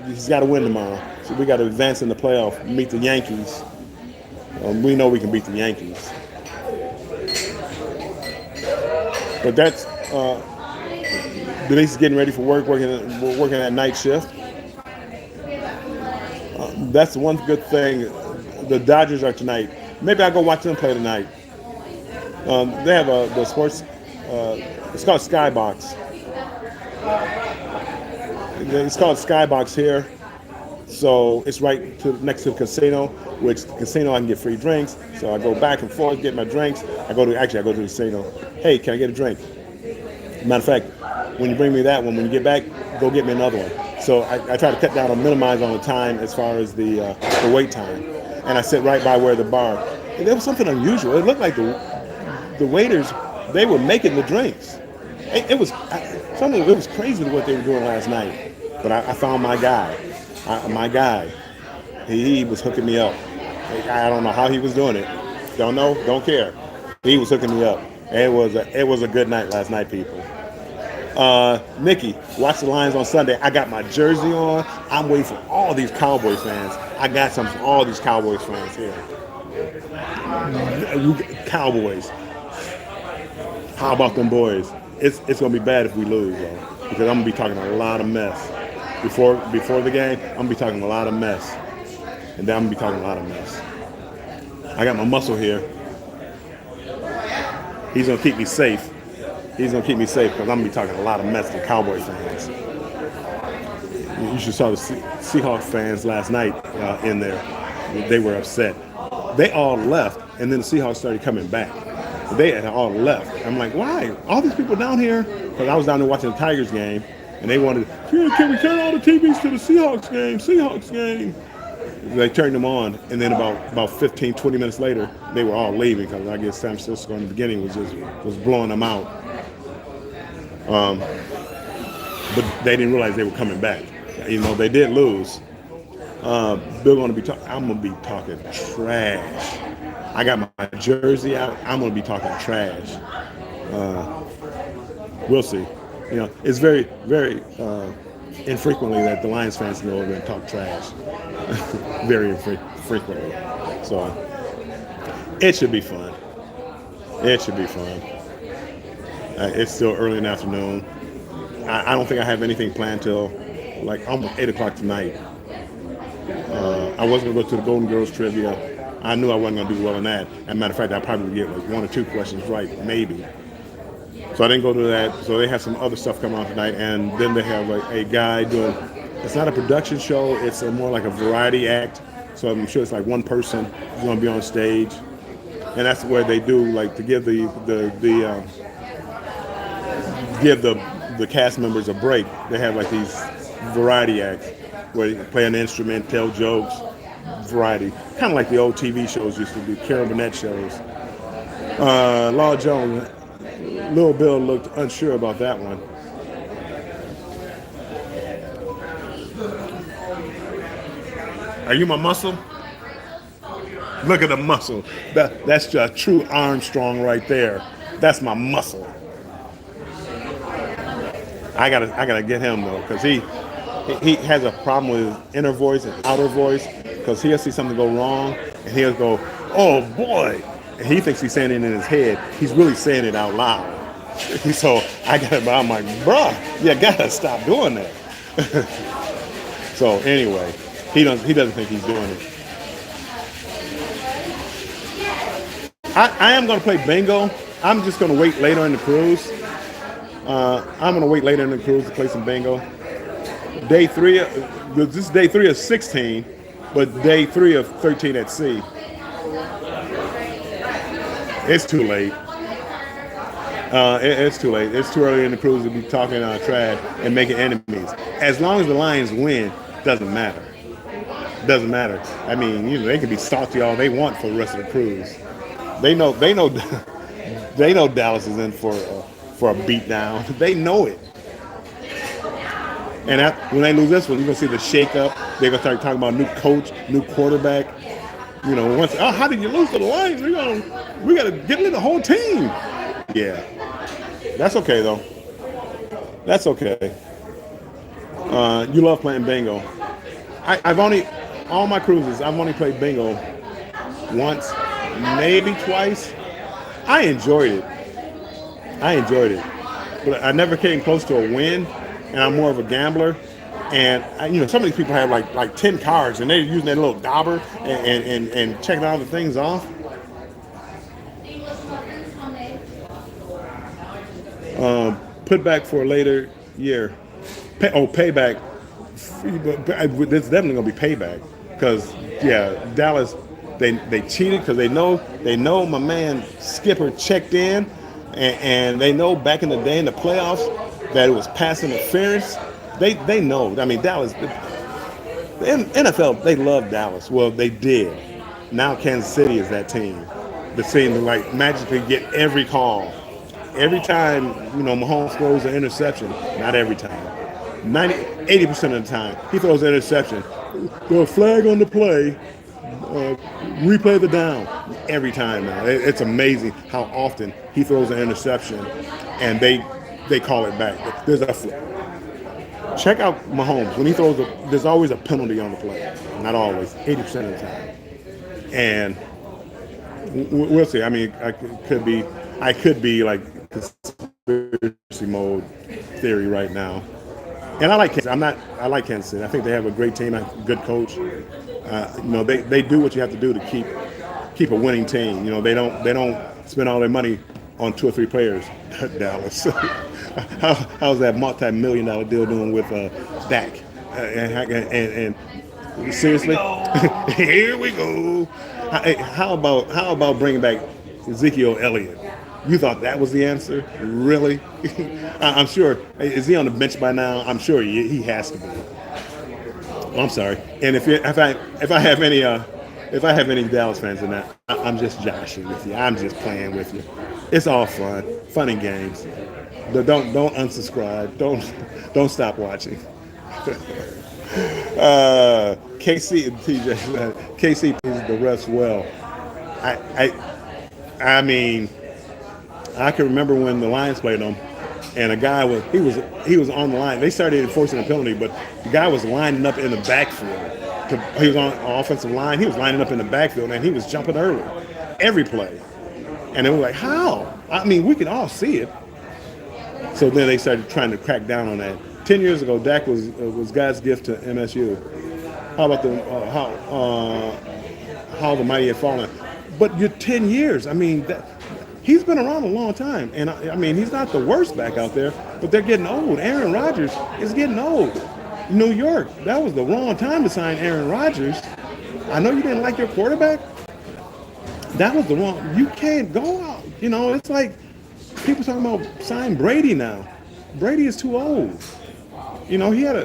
He's got to win tomorrow. So we got to advance in the playoff, meet the Yankees. We know we can beat the Yankees. But that's, Denise is getting ready for work, working that night shift. That's one good thing. The Dodgers are tonight. Maybe I'll go watch them play tonight. They have the sports. It's called Skybox. It's called Skybox here. So it's right next to the casino, which the casino I can get free drinks. So I go back and forth, get my drinks. I go to the casino. Hey, can I get a drink? Matter of fact, when you bring me that one, when you get back, go get me another one. So I try to cut down or minimize on the time as far as the wait time. And I sit right by where the bar. And there was something unusual. It looked like the waiters, they were making the drinks. It was crazy what they were doing last night. But I found my guy. He was hooking me up. I don't know how he was doing it. Don't know, don't care. He was hooking me up. It was a good night last night, people. Nikki, watch the Lions on Sunday. I got my jersey on. I'm waiting for all these Cowboys fans. I got some for all these Cowboys fans here. Cowboys. How about them boys? It's gonna be bad if we lose, though, because I'm gonna be talking a lot of mess. Before the game, I'm gonna be talking a lot of mess. And then I'm gonna be talking a lot of mess. I got my muscle here. He's gonna keep me safe. He's gonna keep me safe because I'm gonna be talking a lot of mess to Cowboy fans. You should saw the Seahawks fans last night in there. They were upset. They all left, and then the Seahawks started coming back. They had all left. I'm like, why? All these people down here? Because I was down there watching the Tigers game, and they wanted, can we turn all the TVs to the Seahawks game? They turned them on, and then about 15, 20 minutes later, they were all leaving because I guess San Francisco in the beginning was blowing them out. But they didn't realize they were coming back. They did lose. I'm gonna be talking trash. I got my jersey out. I'm gonna be talking trash. We'll see. It's very, very infrequently that the Lions fans go over and talk trash. Very infrequently. So it should be fun. It's still early in the afternoon. I don't think I have anything planned till like almost 8 o'clock tonight. I was gonna go to the Golden Girls trivia. I knew I wasn't gonna do well in that. As a matter of fact, I probably would get like one or two questions right, maybe. So I didn't go to that. So they have some other stuff coming on tonight, and then they have like a guy doing. It's not a production show. It's more like a variety act. So I'm sure it's like one person who's going to be on stage, and that's where they do like to give the cast members a break. They have like these variety acts where you play an instrument, tell jokes, variety, kind of like the old TV shows used to do, Carol Burnett shows. Law Jones, Little Bill looked unsure about that one. Are you my muscle? Look at the muscle. That's just true Armstrong right there. That's my muscle. I gotta get him though, because he has a problem with his inner voice and outer voice, because he'll see something go wrong and he'll go, oh boy. And he thinks he's saying it in his head. He's really saying it out loud. So I'm like, bruh, you gotta stop doing that. So anyway, he doesn't think he's doing it. I am going to play bingo. I'm just going to wait later in the cruise. I'm going to wait later in the cruise to play some bingo. Day 3, this is day 3 of 16, but day 3 of 13 at sea. It's too late. It's too late. It's too early in the cruise to be talking trash and making enemies. As long as the Lions win, doesn't matter. Doesn't matter. I mean, they can be salty all they want for the rest of the cruise. They know Dallas is in for a beatdown. They know it. And when they lose this one, you're gonna see the shakeup. They're gonna start talking about new coach, new quarterback. How did you lose to the Lions? We gotta get rid of the whole team. Yeah, that's okay though. That's okay. You love playing bingo. All my cruises, I've only played bingo once, maybe twice. I enjoyed it. But I never came close to a win, and I'm more of a gambler. And some of these people have like 10 cards, and they're using that little dauber and checking all the things off. Put back for a later year. Payback. It's definitely gonna be payback, because Dallas they cheated, because they know my man Skipper checked in, and they know back in the day in the playoffs that it was pass interference. They know. I mean, Dallas, the NFL, they love Dallas. Well, they did. Now Kansas City is that team. The team that like magically get every call. Every time, Mahomes throws an interception, not every time. 80% of the time, he throws an interception. The flag on the play, replay the down. Every time now. It's amazing how often he throws an interception and they call it back. Check out Mahomes. When he throws there's always a penalty on the play. Not always, 80% of the time. And we'll see. I mean, I could be like conspiracy mode theory right now. And I like Kansas. I like Kansas City. I think they have a great team, a good coach. They do what you have to do to keep a winning team. They don't spend all their money on 2 or 3 players. Dallas. How's that multi-million-dollar deal doing with Dak? And seriously, here we go. How about bringing back Ezekiel Elliott? You thought that was the answer? Really? I'm sure. Is he on the bench by now? I'm sure he has to be. I'm sorry. And if I have any Dallas fans in that, I'm just joshing with you. I'm just playing with you. It's all fun and games. Don't unsubscribe. Don't stop watching. KC and TJ. KC plays the refs well. I mean, I can remember when the Lions played them, and a guy was on the line. They started enforcing a penalty, but the guy was lining up in the backfield. He was on offensive line. He was lining up in the backfield, and he was jumping early, every play. And they were like, how? I mean, we can all see it. So then they started trying to crack down on that. 10 years ago, Dak was God's gift to MSU. How about how the mighty have fallen? But you're 10 years. I mean, he's been around a long time, and I mean, he's not the worst back out there. But they're getting old. Aaron Rodgers is getting old. New York, that was the wrong time to sign Aaron Rodgers. I know you didn't like your quarterback. That was the wrong. You can't go out. You know, it's like people talking about signing Brady now. Brady is too old. You know, he had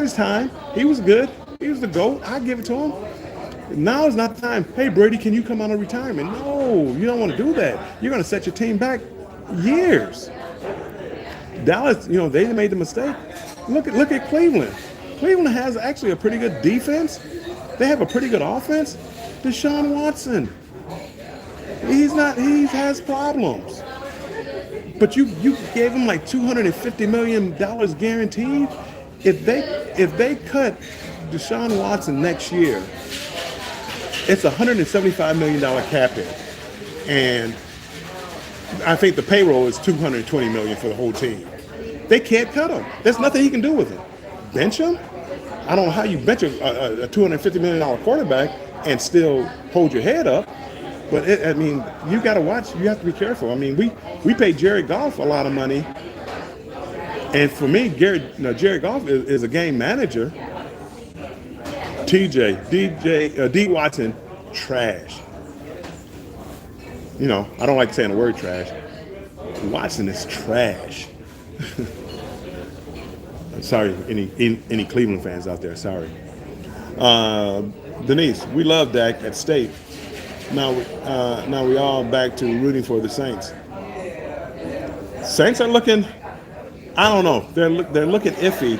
his time. He was good. He was the GOAT. I give it to him. Now is not the time. Hey, Brady, can you come out of retirement? No, you don't want to do that. You're going to set your team back years. Dallas, you know, they made the mistake. Look at Cleveland. Cleveland has actually a pretty good defense. They have a pretty good offense. Deshaun Watson. He has problems. But you gave him like $250 million guaranteed. If they cut Deshaun Watson next year, it's a $175 million cap hit. And I think the payroll is $220 million for the whole team. They can't cut him. There's nothing he can do with him. Bench him? I don't know how you bench a $250 million quarterback and still hold your head up. But I mean, you got to watch. You have to be careful. I mean, we paid Jared Goff a lot of money, and for me, Jared Goff is a game manager. D. Watson, trash. You know, I don't like saying the word trash. Watson is trash. Sorry, any Cleveland fans out there? Sorry. Denise, we love Dak at State. Now we all back to rooting for the Saints. Saints are looking. I don't know. They're looking iffy.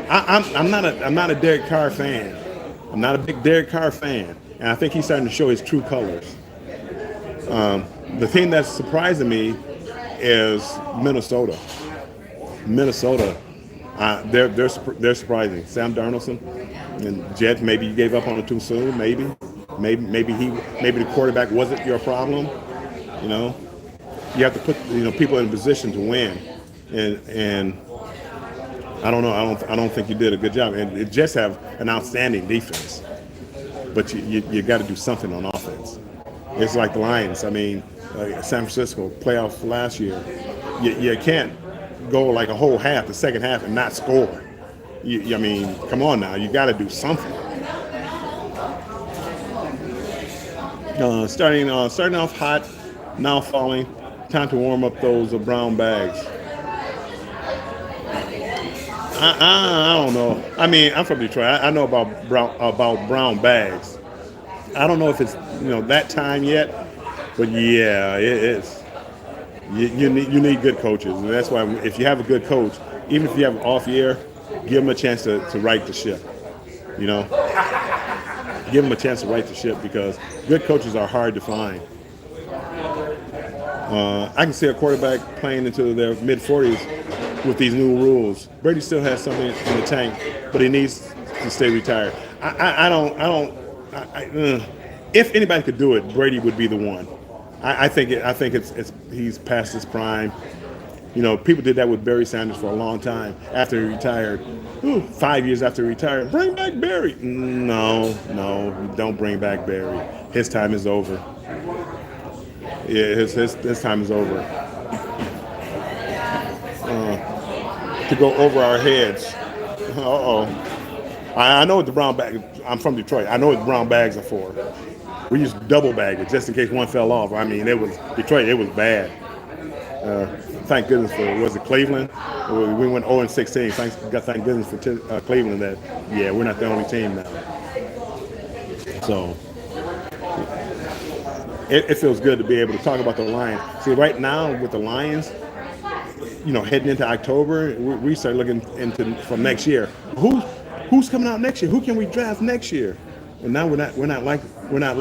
I'm not a Derek Carr fan. I'm not a big Derek Carr fan, and I think he's starting to show his true colors. The thing that's surprising me is Minnesota. They're surprising. Sam Darnoldson and Jets. Maybe you gave up on it too soon. Maybe the quarterback wasn't your problem. You know, you have to put people in a position to win, and I don't know. I don't think you did a good job. And the Jets have an outstanding defense, but you got to do something on offense. It's like the Lions. I mean, San Francisco playoff last year. You can't go like a whole half, the second half, and not score. I mean, come on now. You got to do something. Starting off hot, now falling. Time to warm up those brown bags. I don't know. I mean, I'm from Detroit. I know about brown bags. I don't know if it's that time yet, but yeah, it is. You need good coaches, and that's why if you have a good coach, even if you have an off year, give them a chance to right the ship. Give them a chance to right the ship because good coaches are hard to find. I can see a quarterback playing into their mid-40s with these new rules. Brady still has something in the tank, but he needs to stay retired. If anybody could do it, Brady would be the one. I think he's past his prime. People did that with Barry Sanders for a long time after he retired. 5 years after he retired, bring back Barry. No, don't bring back Barry. His time is over. Yeah, his time is over. To go over our heads. I know what the brown bag. I'm from Detroit. I know what the brown bags are for. We used to double bag it just in case one fell off. I mean, it was Detroit. It was bad. Thank goodness was it Cleveland? We went 0-16. Thank goodness for Cleveland that we're not the only team now. So it feels good to be able to talk about the Lions. See, right now with the Lions, heading into October, we start looking from next year. Who's coming out next year? Who can we draft next year? And now we're not like that. We're not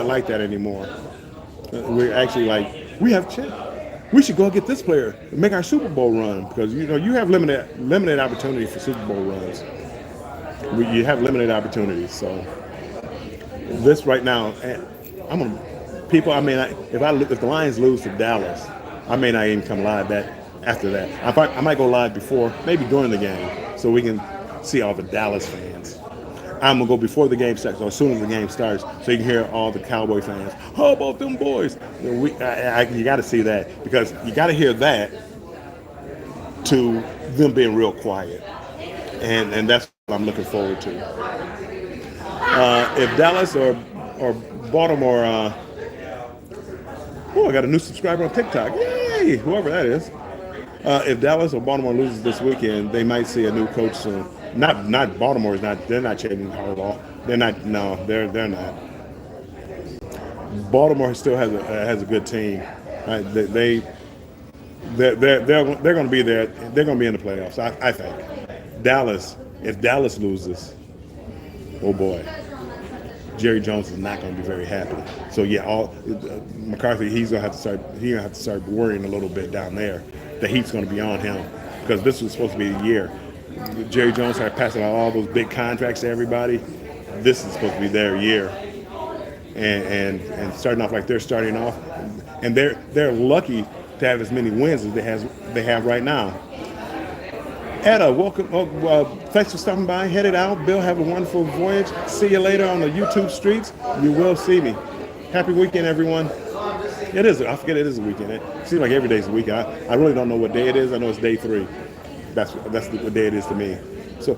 like that anymore. We're actually like we have chance. We should go get this player and make our Super Bowl run because you have limited opportunity for Super Bowl runs. You have limited opportunities. So this right now, I'm gonna people. I mean, if the Lions lose to Dallas, I may not even come live after that. I might go live before, maybe during the game, so we can see all the Dallas fans. I'm gonna go before the game starts, or as soon as the game starts, so you can hear all the Cowboy fans. How about them boys? You got to see that, because you got to hear that to them being real quiet, and that's what I'm looking forward to. If Dallas or Baltimore, I got a new subscriber on TikTok. Yay! Whoever that is. If Dallas or Baltimore loses this weekend, they might see a new coach soon. Not Baltimore is not. They're not changing Harbaugh. They're not. No, they're not. Baltimore still has a good team. They're going to be there. They're going to be in the playoffs. I think. Dallas. If Dallas loses, oh boy, Jerry Jones is not going to be very happy. So yeah, McCarthy, he's going to have to start worrying a little bit down there. The heat's going to be on him, because this was supposed to be the year. Jerry Jones started passing out all those big contracts to everybody. This is supposed to be their year, and starting off like they're starting off, and they're lucky to have as many wins as they have right now. Etta, welcome. Thanks for stopping by. Headed out. Bill, have a wonderful voyage. See you later on the YouTube streets. You will see me. Happy weekend, everyone. It is. I forget it is a weekend. It seems like every day's a weekend. I really don't know what day it is. I know it's day 3. That's what day it is to me. So,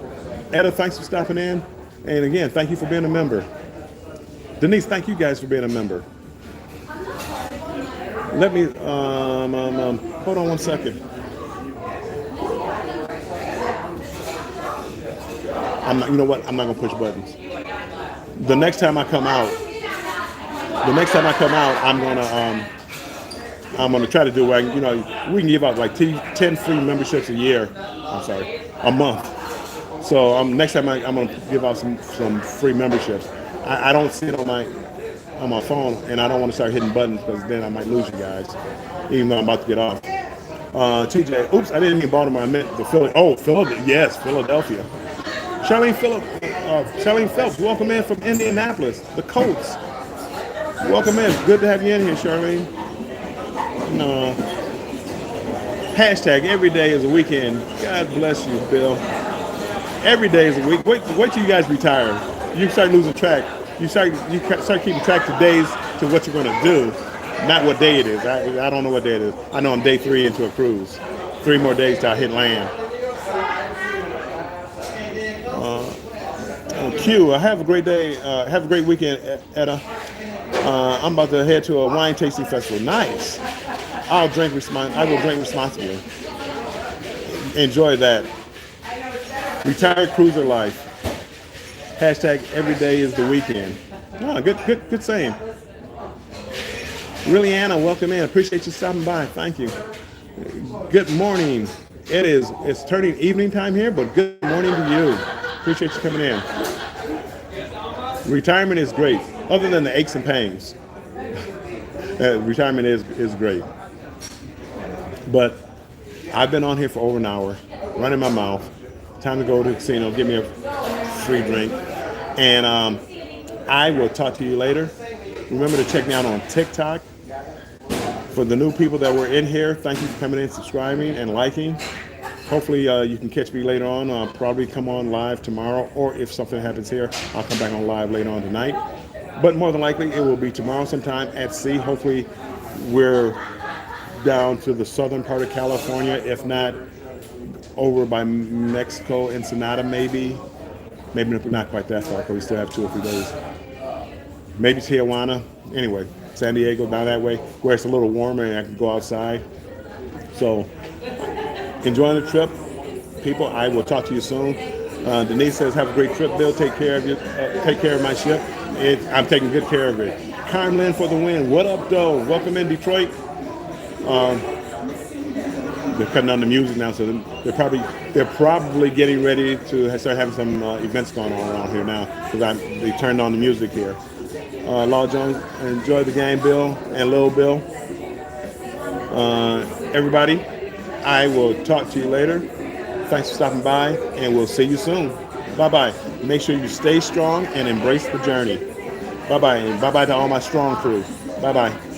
Etta, thanks for stopping in. And again, thank you for being a member. Denise, thank you guys for being a member. Let me, hold on one second. You know what? I'm not gonna push buttons. The next time I come out, I'm gonna try to do where we can give out like 10 free memberships a year. A month. So next time I'm gonna give out some free memberships. I don't see it on my phone, and I don't want to start hitting buttons, because then I might lose you guys, even though I'm about to get off. TJ, oops, I didn't mean Baltimore. I meant the Philly. Oh, Philadelphia. Yes, Philadelphia. Charlene Phelps, welcome in from Indianapolis, the Colts. Welcome in. Good to have you in here, Charlene. Hashtag every day is a weekend. God bless you, Bill. Every day is a week. Wait till you guys retire. You start losing track. You start keeping track of days to what you're going to do, not what day it is. I don't know what day it is. I know I'm day 3 into a cruise. 3 more days till I hit land. Q, have a great day. Have a great weekend, Etta. I'm about to head to a wine tasting festival. Nice. I will drink responsibly. Enjoy that. Retired cruiser life. Hashtag every day is the weekend. Oh, good saying. Really, Anna, welcome in. Appreciate you stopping by. Thank you. Good morning. It's turning evening time here, but good morning to you. Appreciate you coming in. Retirement is great, other than the aches and pains. Retirement is great. But I've been on here for over an hour, running my mouth. Time to go to the casino, give me a free drink. And I will talk to you later. Remember to check me out on TikTok. For the new people that were in here, thank you for coming in, subscribing, and liking. Hopefully you can catch me later on. I'll probably come on live tomorrow, or if something happens here, I'll come back on live later on tonight. But more than likely, it will be tomorrow sometime at sea. Hopefully we're down to the southern part of California, if not over by Mexico, Ensenada maybe. Maybe not quite that far, because we still have 2 or 3 days. Maybe Tijuana. Anyway, San Diego, down that way, where it's a little warmer and I can go outside. So, enjoying the trip, people. I will talk to you soon. Denise says, have a great trip, Bill. Take care of you. Take care of my ship. I'm taking good care of it. Carmen for the win. What up, though? Welcome in, Detroit. They're cutting on the music now, so they're probably getting ready to start having some events going on around here now, because they turned on the music here. Law Jones, enjoy the game, Bill and Lil Bill. Everybody, I will talk to you later. Thanks for stopping by, and we'll see you soon. Bye-bye. Make sure you stay strong and embrace the journey. Bye-bye, and bye-bye to all my strong crew. Bye bye.